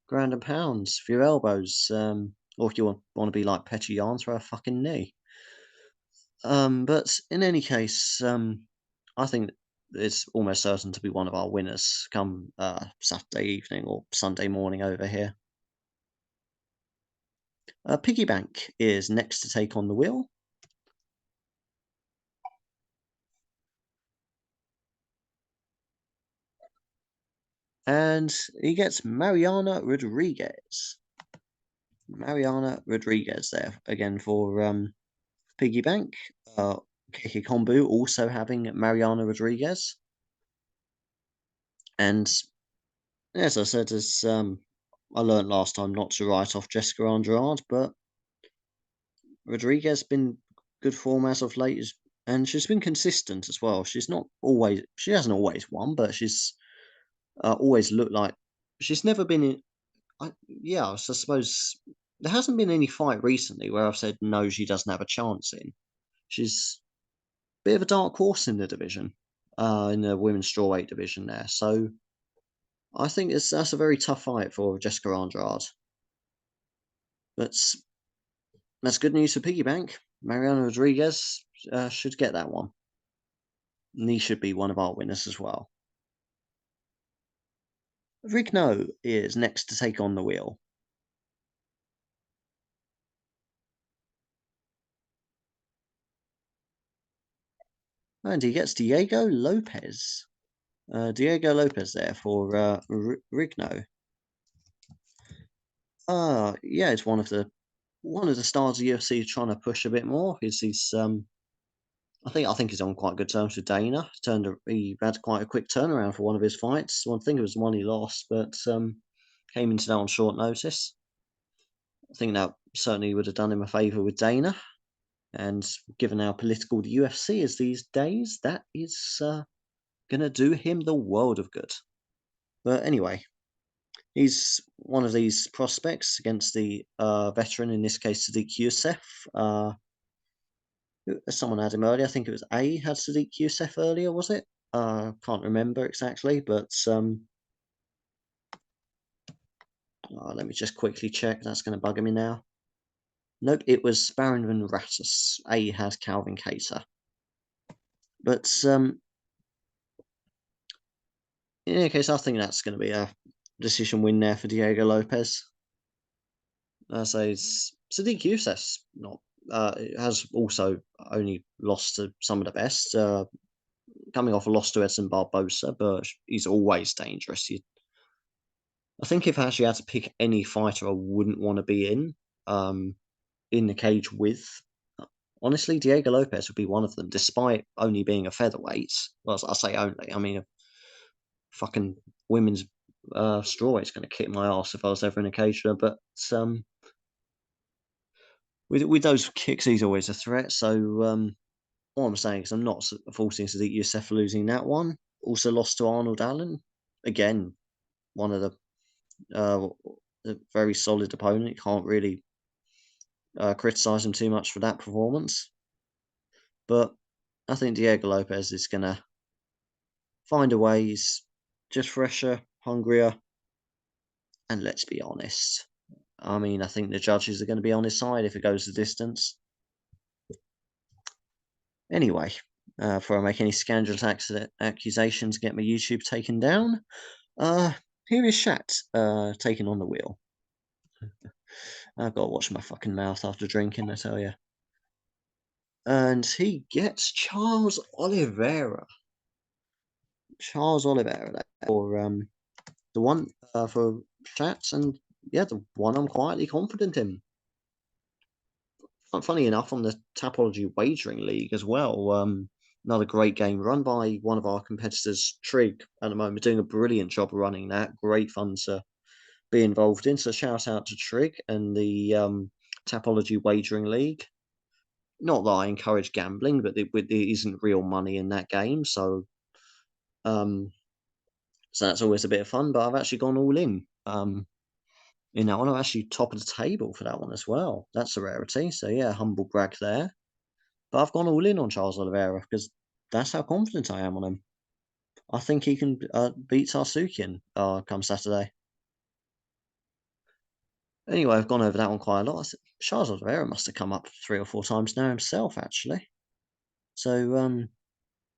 ground and pounds, a few elbows? Or if you want to be like Petty Yarn, throw a fucking knee. But in any case, I think it's almost certain to be one of our winners come Saturday evening or Sunday morning over here. Piggy Bank is next to take on the wheel. And he gets Mariana Rodriguez. Mariana Rodriguez there again for Piggy Bank. KK Kombu also having Mariana Rodriguez. And as I said, as I learned last time not to write off Jessica Andrade, but Rodriguez been good form as of late, and she's been consistent as well. She hasn't always won, but she's always looked like she's never been in. Yeah, I suppose there hasn't been any fight recently where I've said no, she doesn't have a chance in. She's a bit of a dark horse in the division, in the women's strawweight division there. So I think that's a very tough fight for Jessica Andrade. But that's good news for Piggy Bank. Mariana Rodriguez should get that one. And he should be one of our winners as well. Rigno is next to take on the wheel. And he gets Diego Lopez. Diego Lopez there for Rigno. Yeah, it's one of the stars of UFC trying to push a bit more. He's I think he's on quite good terms with Dana. He had quite a quick turnaround for one of his fights. One thing it was the one he lost, but came into that on short notice. I think that certainly would have done him a favour with Dana. And given how political the UFC is these days, that is going to do him the world of good. But anyway, he's one of these prospects against the veteran, in this case, Sadiq Youssef. Someone had him earlier. I think it was A had Sadiq Youssef earlier, was it? Can't remember exactly, but let me just quickly check. That's going to bugger me now. Nope, it was Baron Van Rattus. A has Calvin Cater. But in any case, I think that's going to be a decision win there for Diego Lopez. So Sadiq Youssef's not has also only lost to some of the best. Coming off a loss to Edson Barbosa, but he's always dangerous. I think if I actually had to pick any fighter I wouldn't want to be in the cage with, honestly, Diego Lopez would be one of them, despite only being a featherweight. Well, I say only. I mean, a fucking women's strawweight's going to kick my ass if I was ever in a cage with her. But with those kicks, he's always a threat. So what I'm saying is I'm not forcing Sadiq Youssef for losing that one. Also lost to Arnold Allen. Again, one of a very solid opponent. You can't really criticize him too much for that performance. But I think Diego Lopez is going to find a way. He's just fresher, hungrier, and let's be honest. I mean, I think the judges are going to be on his side if it goes the distance. Anyway, before I make any scandalous accusations, get my YouTube taken down. Here is Shat taking on the wheel. I've got to watch my fucking mouth after drinking, I tell you. And he gets Charles Oliveira. Charles Oliveira for the one for Chats, and yeah, the one I'm quietly confident in. Funny enough, on the Tapology Wagering League as well. Another great game run by one of our competitors, Trig, at the moment, doing a brilliant job running that. Great fun to be involved in. So shout out to Trig and the Tapology Wagering League. Not that I encourage gambling, but there isn't real money in that game, so that's always a bit of fun. But I've actually gone all in. In that one, I'm actually top of the table for that one as well. That's a rarity. So yeah, humble brag there. But I've gone all in on Charles Oliveira because that's how confident I am on him. I think he can beat Tarsukian come Saturday. Anyway, I've gone over that one quite a lot. Charles Oliveira must have come up 3 or 4 times now himself, actually. So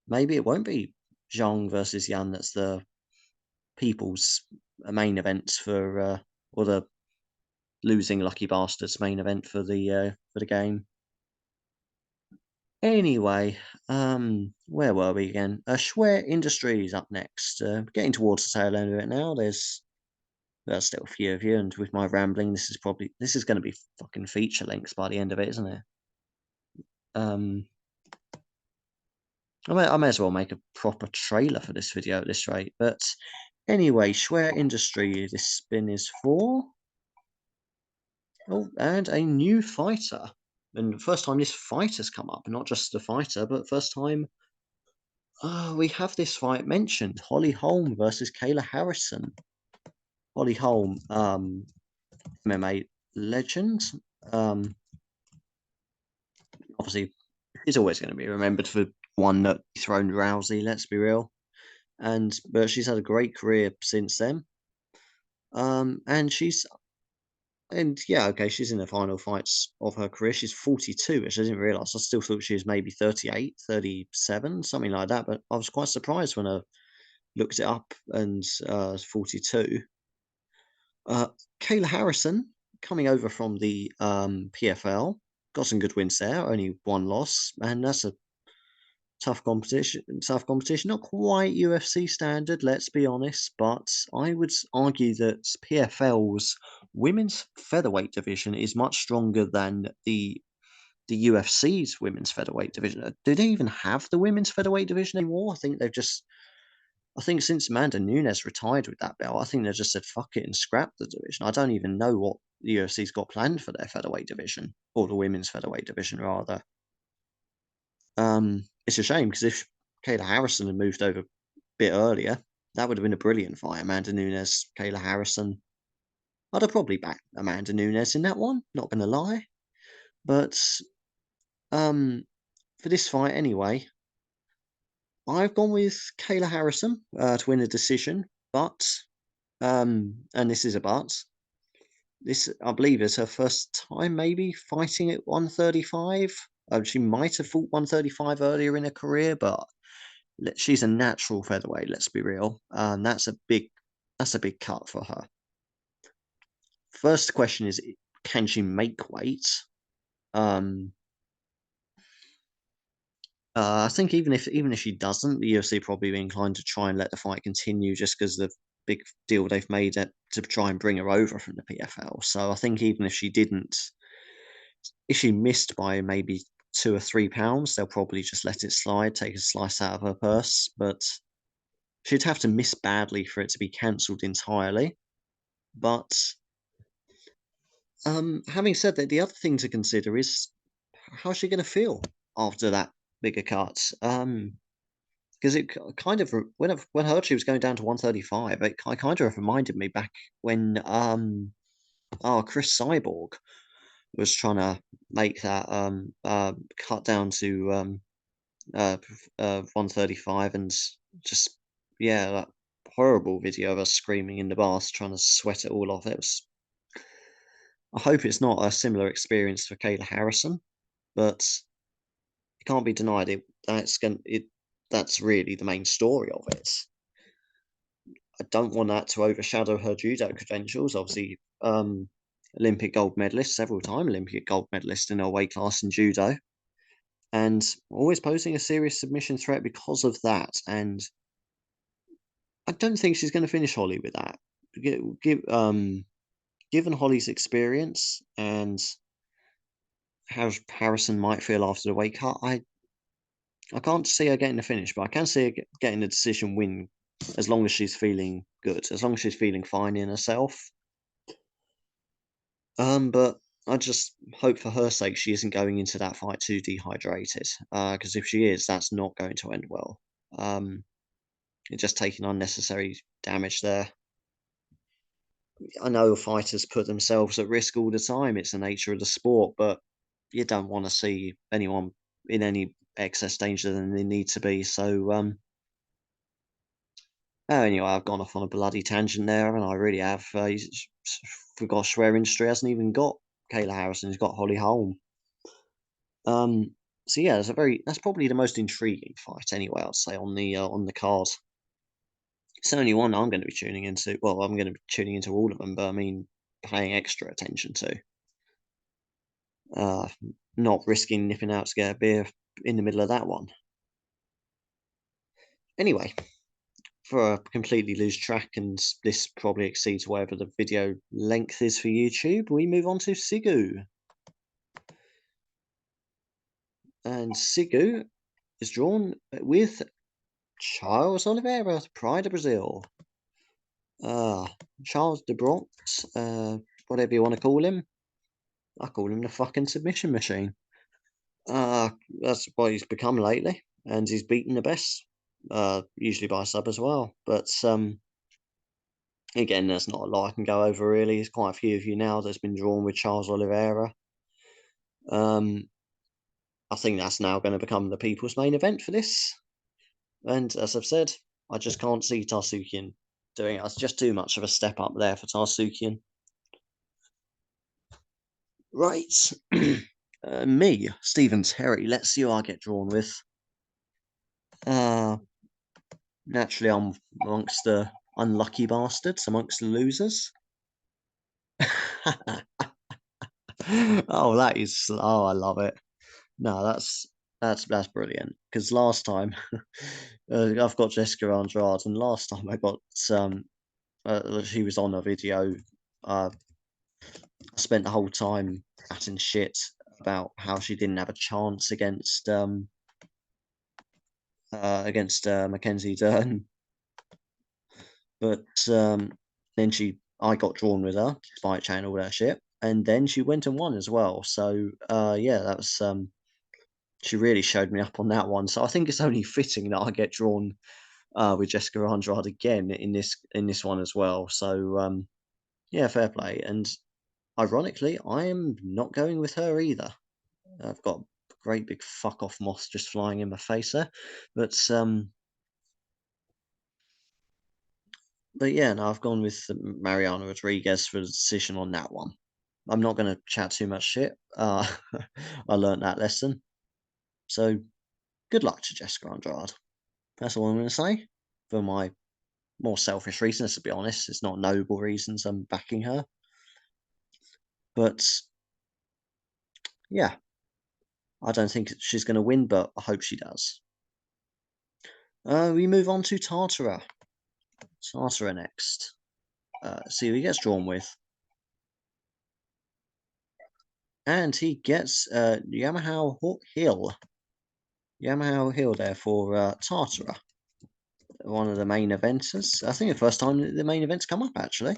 maybe it won't be Zhang versus Yan that's the people's main event for, or the losing Lucky Bastards main event for the game. Anyway, where were we again? Schwer Industries up next. Getting towards the tail end of it now. There's still a few of you, and with my rambling, this is going to be fucking feature lengths by the end of it, isn't it? I may as well make a proper trailer for this video at this rate. But Anyway, Schwer Industry, this spin is for... Oh, and a new fighter. And first time this fighter's come up, not just the fighter, but first time we have this fight mentioned. Holly Holm versus Kayla Harrison. Holly Holm, MMA legend. Obviously, he's always going to be remembered for one that thrown Rousey, let's be real. But she's had a great career since then. And yeah, okay, she's in the final fights of her career. She's 42, which I didn't realize. I still thought she was maybe 38, 37, something like that. But I was quite surprised when I looked it up and 42. Kayla Harrison coming over from the PFL, got some good wins there, only one loss, and that's a tough competition. Tough competition, not quite UFC standard, let's be honest, but I would argue that PFL's women's featherweight division is much stronger than the UFC's women's featherweight division. Do they even have the women's featherweight division anymore? I think since Amanda Nunes retired with that belt, I think they just said fuck it and scrap the division. I don't even know what the UFC's got planned for their featherweight division, or the women's featherweight division rather. It's a shame because if Kayla Harrison had moved over a bit earlier, that would have been a brilliant fight. Amanda Nunes, Kayla Harrison. I'd have probably backed Amanda Nunes in that one, not gonna lie. But for this fight anyway, I've gone with Kayla Harrison to win a decision, but and this is a but. This, I believe, is her first time maybe fighting at 135. She might have fought 135 earlier in her career, but she's a natural featherweight. Let's be real. That's a big cut for her. First question is, can she make weight? I think even if she doesn't, the UFC probably be inclined to try and let the fight continue just because the big deal they've made to try and bring her over from the PFL. So I think even if she didn't, if she missed by maybe 2 or 3 pounds, they'll probably just let it slide, take a slice out of her purse. But she'd have to miss badly for it to be cancelled entirely. But having said that, the other thing to consider is how's she going to feel after that bigger cut? Because it kind of when I heard she was going down to 135, it kind of reminded me back when Chris Cyborg was trying to make that cut down to 135, and just that horrible video of us screaming in the bath trying to sweat it all off. I hope it's not a similar experience for Kayla Harrison, but it can't be denied that's really the main story of it. I don't want that to overshadow her judo credentials. Obviously, Olympic gold medalist, several time Olympic gold medalist in her weight class in judo, and always posing a serious submission threat because of that. And I don't think she's going to finish Holly with that. Given Holly's experience and how Harrison might feel after the weight cut, I can't see her getting the finish, but I can see her getting a decision win as long as she's feeling good, as long as she's feeling fine in herself. But I just hope for her sake she isn't going into that fight too dehydrated. Because if she is, that's not going to end well. You're just taking unnecessary damage there. I know fighters put themselves at risk all the time. It's the nature of the sport, but you don't want to see anyone in any excess danger than they need to be. So, anyway, I've gone off on a bloody tangent there, and I really have. Forgot Schwer Industry hasn't even got Kayla Harrison. He's got Holly Holm. So yeah, that's probably the most intriguing fight anyway, I'd say on the card. It's only one I'm going to be tuning into. Well, I'm going to be tuning into all of them, but I mean, paying extra attention to. Not risking nipping out to get a beer in the middle of that one. Anyway, for a completely loose track, and this probably exceeds whatever the video length is for YouTube, we move on to Sigu. And Sigu is drawn with Charles Oliveira, Pride of Brazil. Charles de Bronx, whatever you want to call him. I call him the fucking submission machine. That's what he's become lately, and he's beaten the best, usually by sub as well. But again, there's not a lot I can go over really. There's quite a few of you now that's been drawn with Charles Oliveira. I think that's now going to become the people's main event for this. And as I've said, I just can't see Tarsukian doing it. It's just too much of a step up there for Tarsukian. Right. Me, Stephen Terry. Let's see who I get drawn with. Naturally, I'm amongst the unlucky bastards, amongst the losers. Oh, that is. Oh, I love it. No, that's brilliant. Because last time, I've got Jessica Andrade, and last time I got she was on a video. I spent the whole time chatting shit about how she didn't have a chance against Mackenzie Dern, but then I got drawn with her despite chatting all that shit, and then she went and won as well. So yeah, that was she really showed me up on that one. So I think it's only fitting that I get drawn with Jessica Andrade again in this one as well. So yeah, fair play. And ironically, I am not going with her either. I've got a great big fuck off moth just flying in my face there, but yeah, no, I've gone with Mariana Rodriguez for the decision on that one. I'm not going to chat too much shit. I learned that lesson. So good luck to Jessica Andrade. That's all I'm going to say. For my more selfish reasons, to be honest, it's not noble reasons I'm backing her. But yeah, I don't think she's going to win, but I hope she does. We move on to Tartara. Tartara next. See who he gets drawn with. And he gets Yamaha Hill. Yamaha Hill there for Tartara. One of the main eventers. I think the first time the main events come up, actually.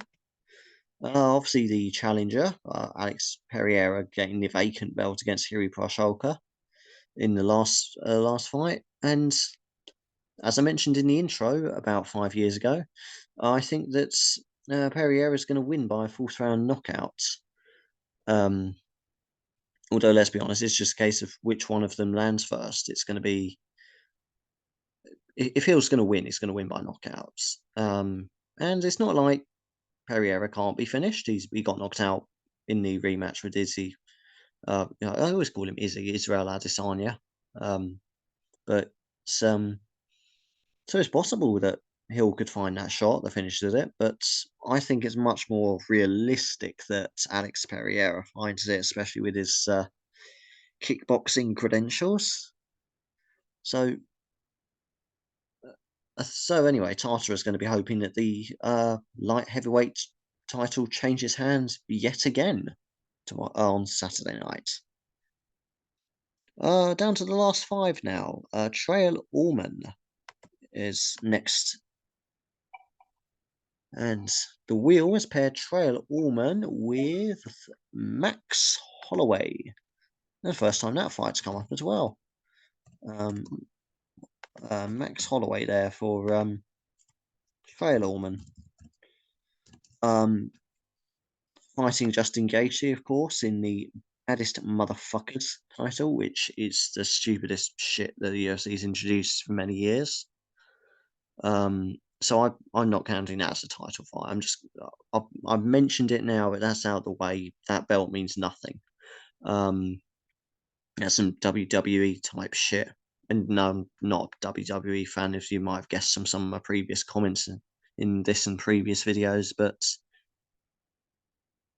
Obviously, the challenger, Alex Pereira, getting the vacant belt against Hiri Prasholka in the last fight. And as I mentioned in the intro about 5 years ago, I think that Pereira is going to win by a fourth round knockout. Although, let's be honest, it's just a case of which one of them lands first. It's going to be, if Hill's going to win, it's going to win by knockouts. And it's not like Pereira can't be finished. He got knocked out in the rematch with Izzy. I always call him Izzy, Israel Adesanya. But so it's possible that Hill could find that shot, the finish of it. But I think it's much more realistic that Alex Pereira finds it, especially with his kickboxing credentials. So anyway, Tartar is going to be hoping that the light heavyweight title changes hands yet again on Saturday night. Down to the last five now. Trail Allman is next. And the wheel has paired Trail Allman with Max Holloway. The first time that fight's come up as well. Max Holloway there for Trail Allman. Fighting Justin Gaethje, of course, in the baddest motherfuckers title, which is the stupidest shit that the UFC's introduced for many years. So I'm not counting that as a title fight. I've mentioned it now, but that's out of the way. That belt means nothing. That's some WWE type shit. And no, I'm not a WWE fan, if you might have guessed from some of my previous comments in this and previous videos. But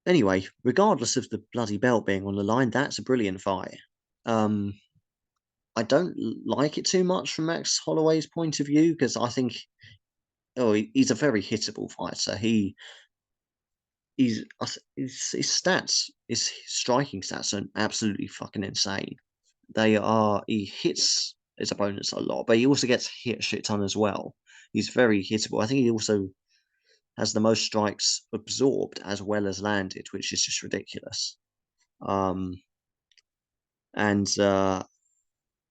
anyway, regardless of the bloody belt being on the line, that's a brilliant fight. I don't like it too much from Max Holloway's point of view because I think, he's a very hittable fighter. His stats, his striking stats are absolutely fucking insane. He hits his opponents a lot, but he also gets hit a shit ton as well. He's very hittable. I think he also has the most strikes absorbed as well as landed, which is just ridiculous. And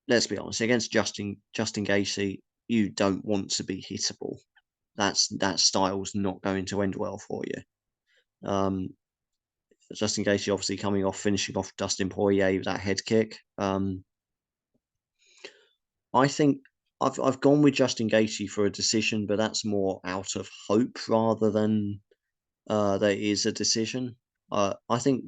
let's be honest, against Justin Gaethje, you don't want to be hittable. That style's not going to end well for you. Justin Gaethje obviously finishing off Dustin Poirier with that head kick. I think I've gone with Justin Gaethje for a decision, but that's more out of hope rather than there is a decision. I think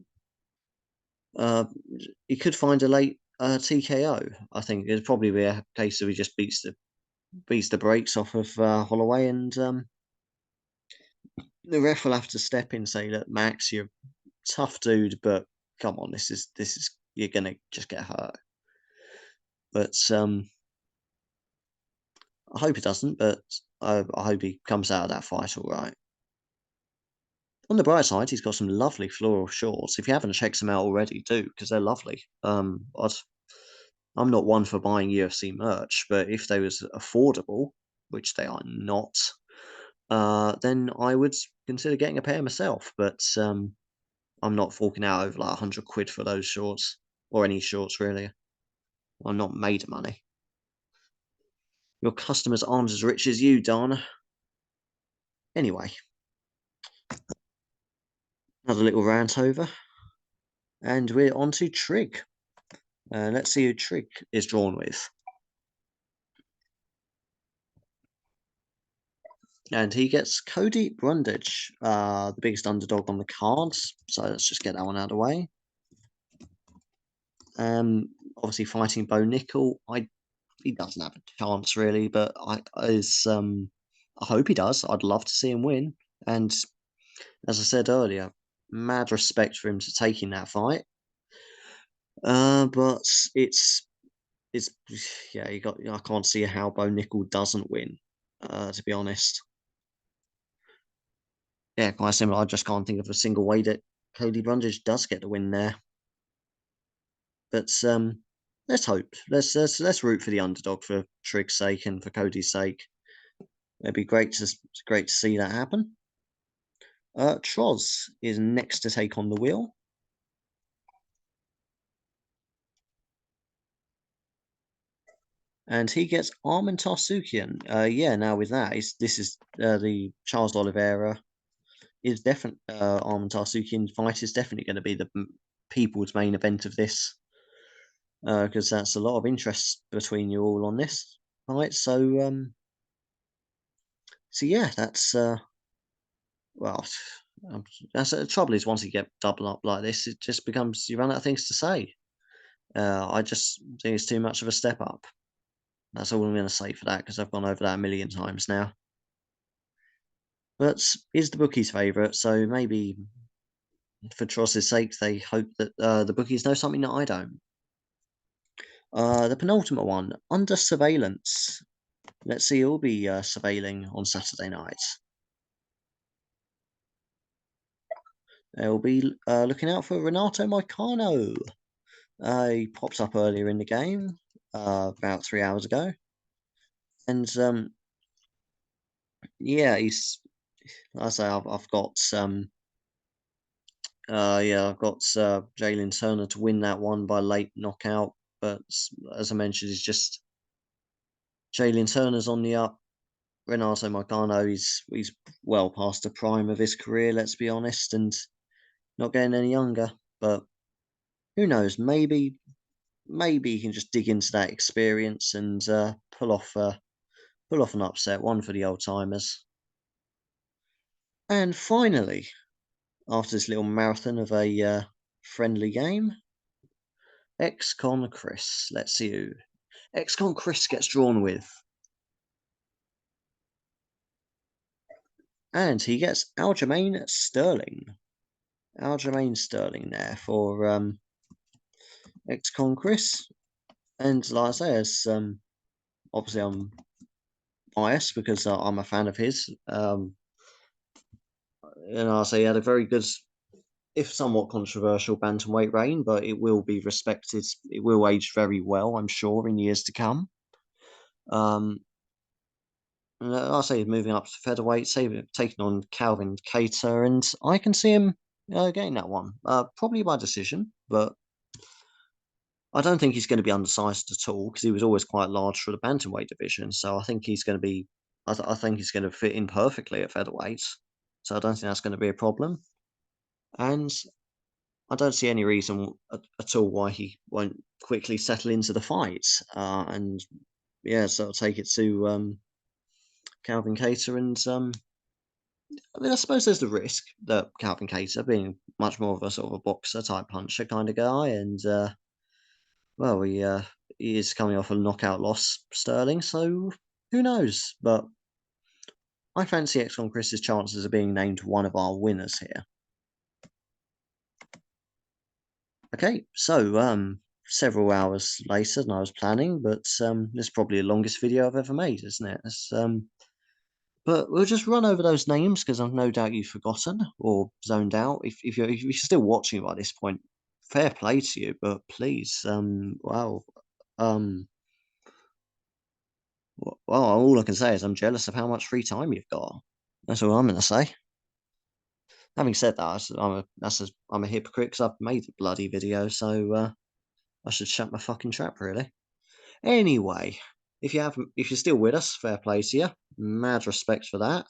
he could find a late TKO. I think it'd probably be a case of he just beats the brakes off of Holloway, and the ref will have to step in and say, "Look, Max, you're a tough dude, but come on, this is you're gonna just get hurt." But I hope it doesn't. But I hope he comes out of that fight all right. On the bright side, he's got some lovely floral shorts. If you haven't checked them out already, do, because they're lovely. I'm not one for buying UFC merch, but if they was affordable, which they are not, then I would consider getting a pair myself. But I'm not forking out over like 100 quid for those shorts, or any shorts really. I'm not made of money. Your customers aren't as rich as you, Dana. Anyway, another little rant over, and we're on to Trig. Let's see who Trig is drawn with. And he gets Cody Brundage, the biggest underdog on the cards. So let's just get that one out of the way. Obviously fighting Bo Nickel. He doesn't have a chance really, but I hope he does. I'd love to see him win. And as I said earlier, mad respect for him to taking that fight. But it's yeah, I can't see how Bo Nickel doesn't win. To be honest. Yeah, quite similar. I just can't think of a single way that Cody Brundage does get the win there. But let's hope. Let's root for the underdog for Trig's sake and for Cody's sake. It'd be great to see that happen. Troz is next to take on the wheel. And he gets Arman Tarsukian. Yeah, now with that, this is the Charles Oliveira is definitely Arman Tarsukian fight is definitely going to be the people's main event of this, because that's a lot of interest between you all on this fight. So yeah, that's well, that's the trouble is once you get double up like this, it just becomes you run out of things to say. I just think it's too much of a step up. That's all I'm going to say for that because I've gone over that a million times now. But is the bookies' favourite, so maybe for Tross's sake, they hope that the bookies know something that I don't. The penultimate one, Under Surveillance. Let's see who'll be surveilling on Saturday night. They'll be looking out for Renato Moicano. He pops up earlier in the game, about 3 hours ago. And yeah, he's. I say I've got I've got Jalen Turner to win that one by late knockout. But as I mentioned, it's just Jalen Turner's on the up. Renato Moicano, he's well past the prime of his career, let's be honest, and not getting any younger. But who knows? Maybe he can just dig into that experience and pull off an upset, one for the old timers. And finally, after this little marathon of a friendly game, Ex-Con Chris. Let's see who Ex-Con Chris gets drawn with. And he gets Aljamain Sterling. Aljamain Sterling there for Ex-Con Chris. And like I say, as obviously I'm biased because I'm a fan of his. I say he had a very good, if somewhat controversial, bantamweight reign, but it will be respected. It will age very well, I'm sure, in years to come. I say he's moving up to featherweight, taking on Calvin Cater, and I can see him getting that one. Probably by decision, but I don't think he's going to be undersized at all because he was always quite large for the bantamweight division. So I think he's going to be. I think he's going to fit in perfectly at featherweight. So I don't think that's going to be a problem. And I don't see any reason at all why he won't quickly settle into the fight. And yeah, so I'll take it to Calvin Cater. And I mean, I suppose there's the risk that Calvin Cater, being much more of a sort of a boxer type puncher kind of guy, and well, he is coming off a knockout loss, Sterling. So who knows? But I fancy X-Con Chris's chances of being named one of our winners here. Okay, so several hours later than I was planning, but this is probably the longest video I've ever made, isn't it? But we'll just run over those names because I've no doubt you've forgotten or zoned out. If you're still watching by this point, fair play to you. But please, wow, um, well, all I can say is I'm jealous of how much free time you've got. That's all I'm gonna say. Having said that, I'm a hypocrite because I've made the bloody video, so I should shut my fucking trap, really. Anyway, if you're still with us, fair play to you. Mad respect for that.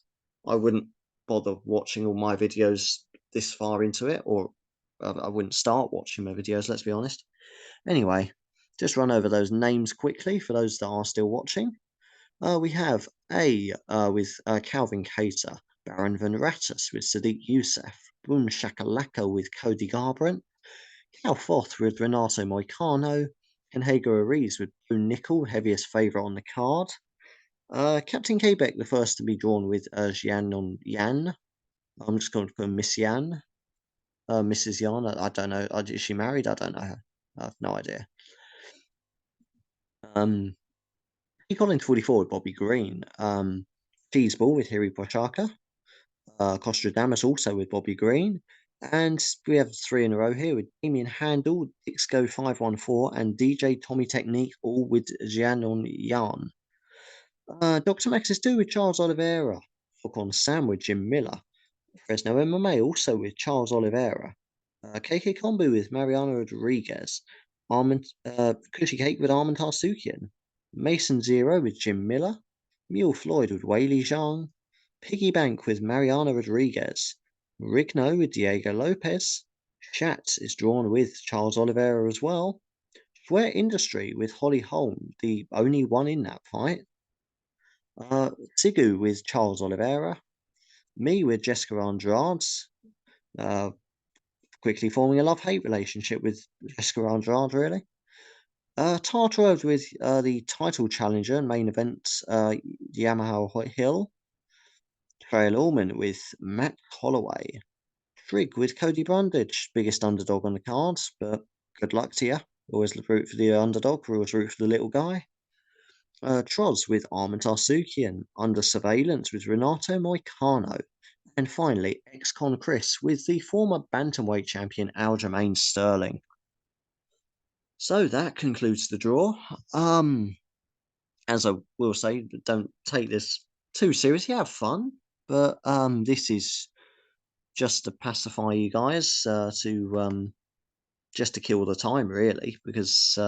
I wouldn't bother watching all my videos this far into it, or I wouldn't start watching my videos, let's be honest. Anyway, just run over those names quickly for those that are still watching. We have A with Calvin Cater, Baron Van Rattus with Sadiq Youssef, Boom Shakalaka with Cody Garbrandt, Cal Foth with Renato Moicano, Kenhager Ariz with Blue Nickel, heaviest favourite on the card. Captain Quebec, the first to be drawn with Jian on Yan. I'm just going to put Miss Yan. Mrs. Yan, I don't know. Is she married? I don't know her. I have no idea. He got into 44 with Bobby Green. Cheeseball with Hiri Pochaka. Costradamus also with Bobby Green. And we have three in a row here with Damien Handel, Dixco 514, and DJ Tommy Technique, all with Jianon Yan. Dr. Maxis 2 with Charles Oliveira. Focon Sam with Jim Miller. Fresno MMA also with Charles Oliveira. KK Combo with Mariano Rodriguez. Cushy Cake with Armand Tarsukian. Mason Zero with Jim Miller. Mule Floyd with Whaley Zhang. Piggy Bank with Mariano Rodriguez. Rigno with Diego Lopez. Shat is drawn with Charles Oliveira as well. Square Industry with Holly Holm, the only one in that fight. Sigu with Charles Oliveira. Me with Jessica Andrade. Quickly forming a love-hate relationship with Jessica Andrade, really. Tartarov with the title challenger and main event, Yamaha Hill. Trail Allman with Matt Holloway. Trig with Cody Brundage, biggest underdog on the cards, but good luck to you. Always root for the underdog, always root for the little guy. Troz with Armin Tarsukian, Under Surveillance with Renato Moicano. And finally, ex-con Chris with the former bantamweight champion Aljamain Sterling. So that concludes the draw. As I will say, don't take this too seriously. Have fun, but this is just to pacify you guys, just to kill the time, really, because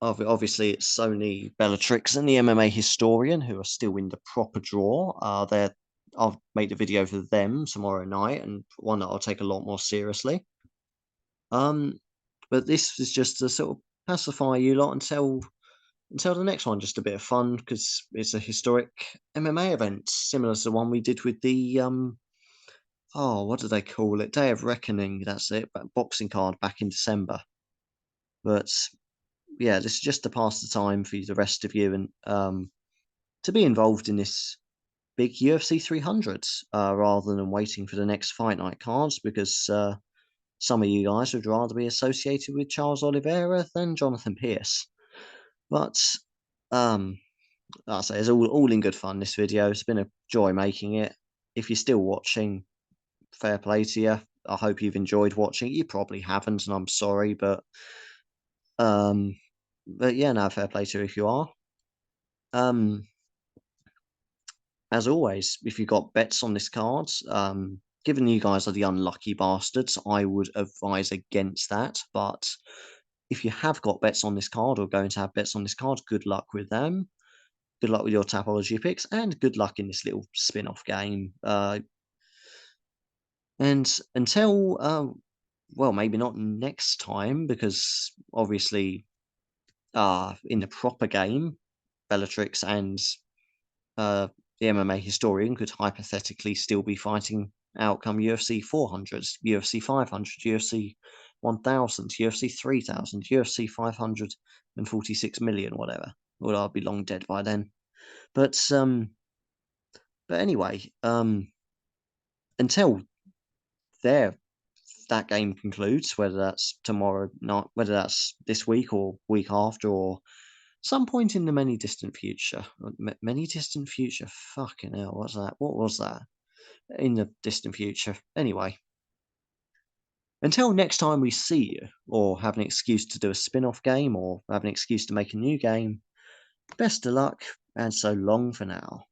obviously it's Sony Bellatrix and the MMA Historian who are still in the proper draw. I'll make the video for them tomorrow night, and one that I'll take a lot more seriously. But this is just to sort of pacify you lot until the next one, just a bit of fun because it's a historic MMA event similar to the one we did with the what do they call it? Day of Reckoning. That's it. Boxing card back in December. But yeah, this is just to pass the time for the rest of you and to be involved in this big UFC 300 rather than waiting for the next fight night cards because some of you guys would rather be associated with Charles Oliveira than Jonathan Pierce. But like I say, it's all in good fun, this video. It's been a joy making it. If you're still watching, fair play to you. I hope you've enjoyed watching. You probably haven't, and I'm sorry, but yeah, no, fair play to you if you are. as always, if you've got bets on this card, given you guys are the unlucky bastards, I would advise against that. But if you have got bets on this card or going to have bets on this card, good luck with them. Good luck with your Tapology picks, and good luck in this little spin-off game. And until, well, maybe not next time, because obviously, in the proper game, Bellatrix and the MMA historian could hypothetically still be fighting outcome UFC 400, UFC 500, UFC 1000, UFC 3000, UFC 546 million, whatever. Well, I'll be long dead by then. But anyway, until there that game concludes, whether that's tomorrow night, whether that's this week or week after, or some point in the many distant future. Many distant future. Fucking hell, what's that? What was that? In the distant future. Anyway, until next time we see you, or have an excuse to do a spin-off game, or have an excuse to make a new game, best of luck, and so long for now.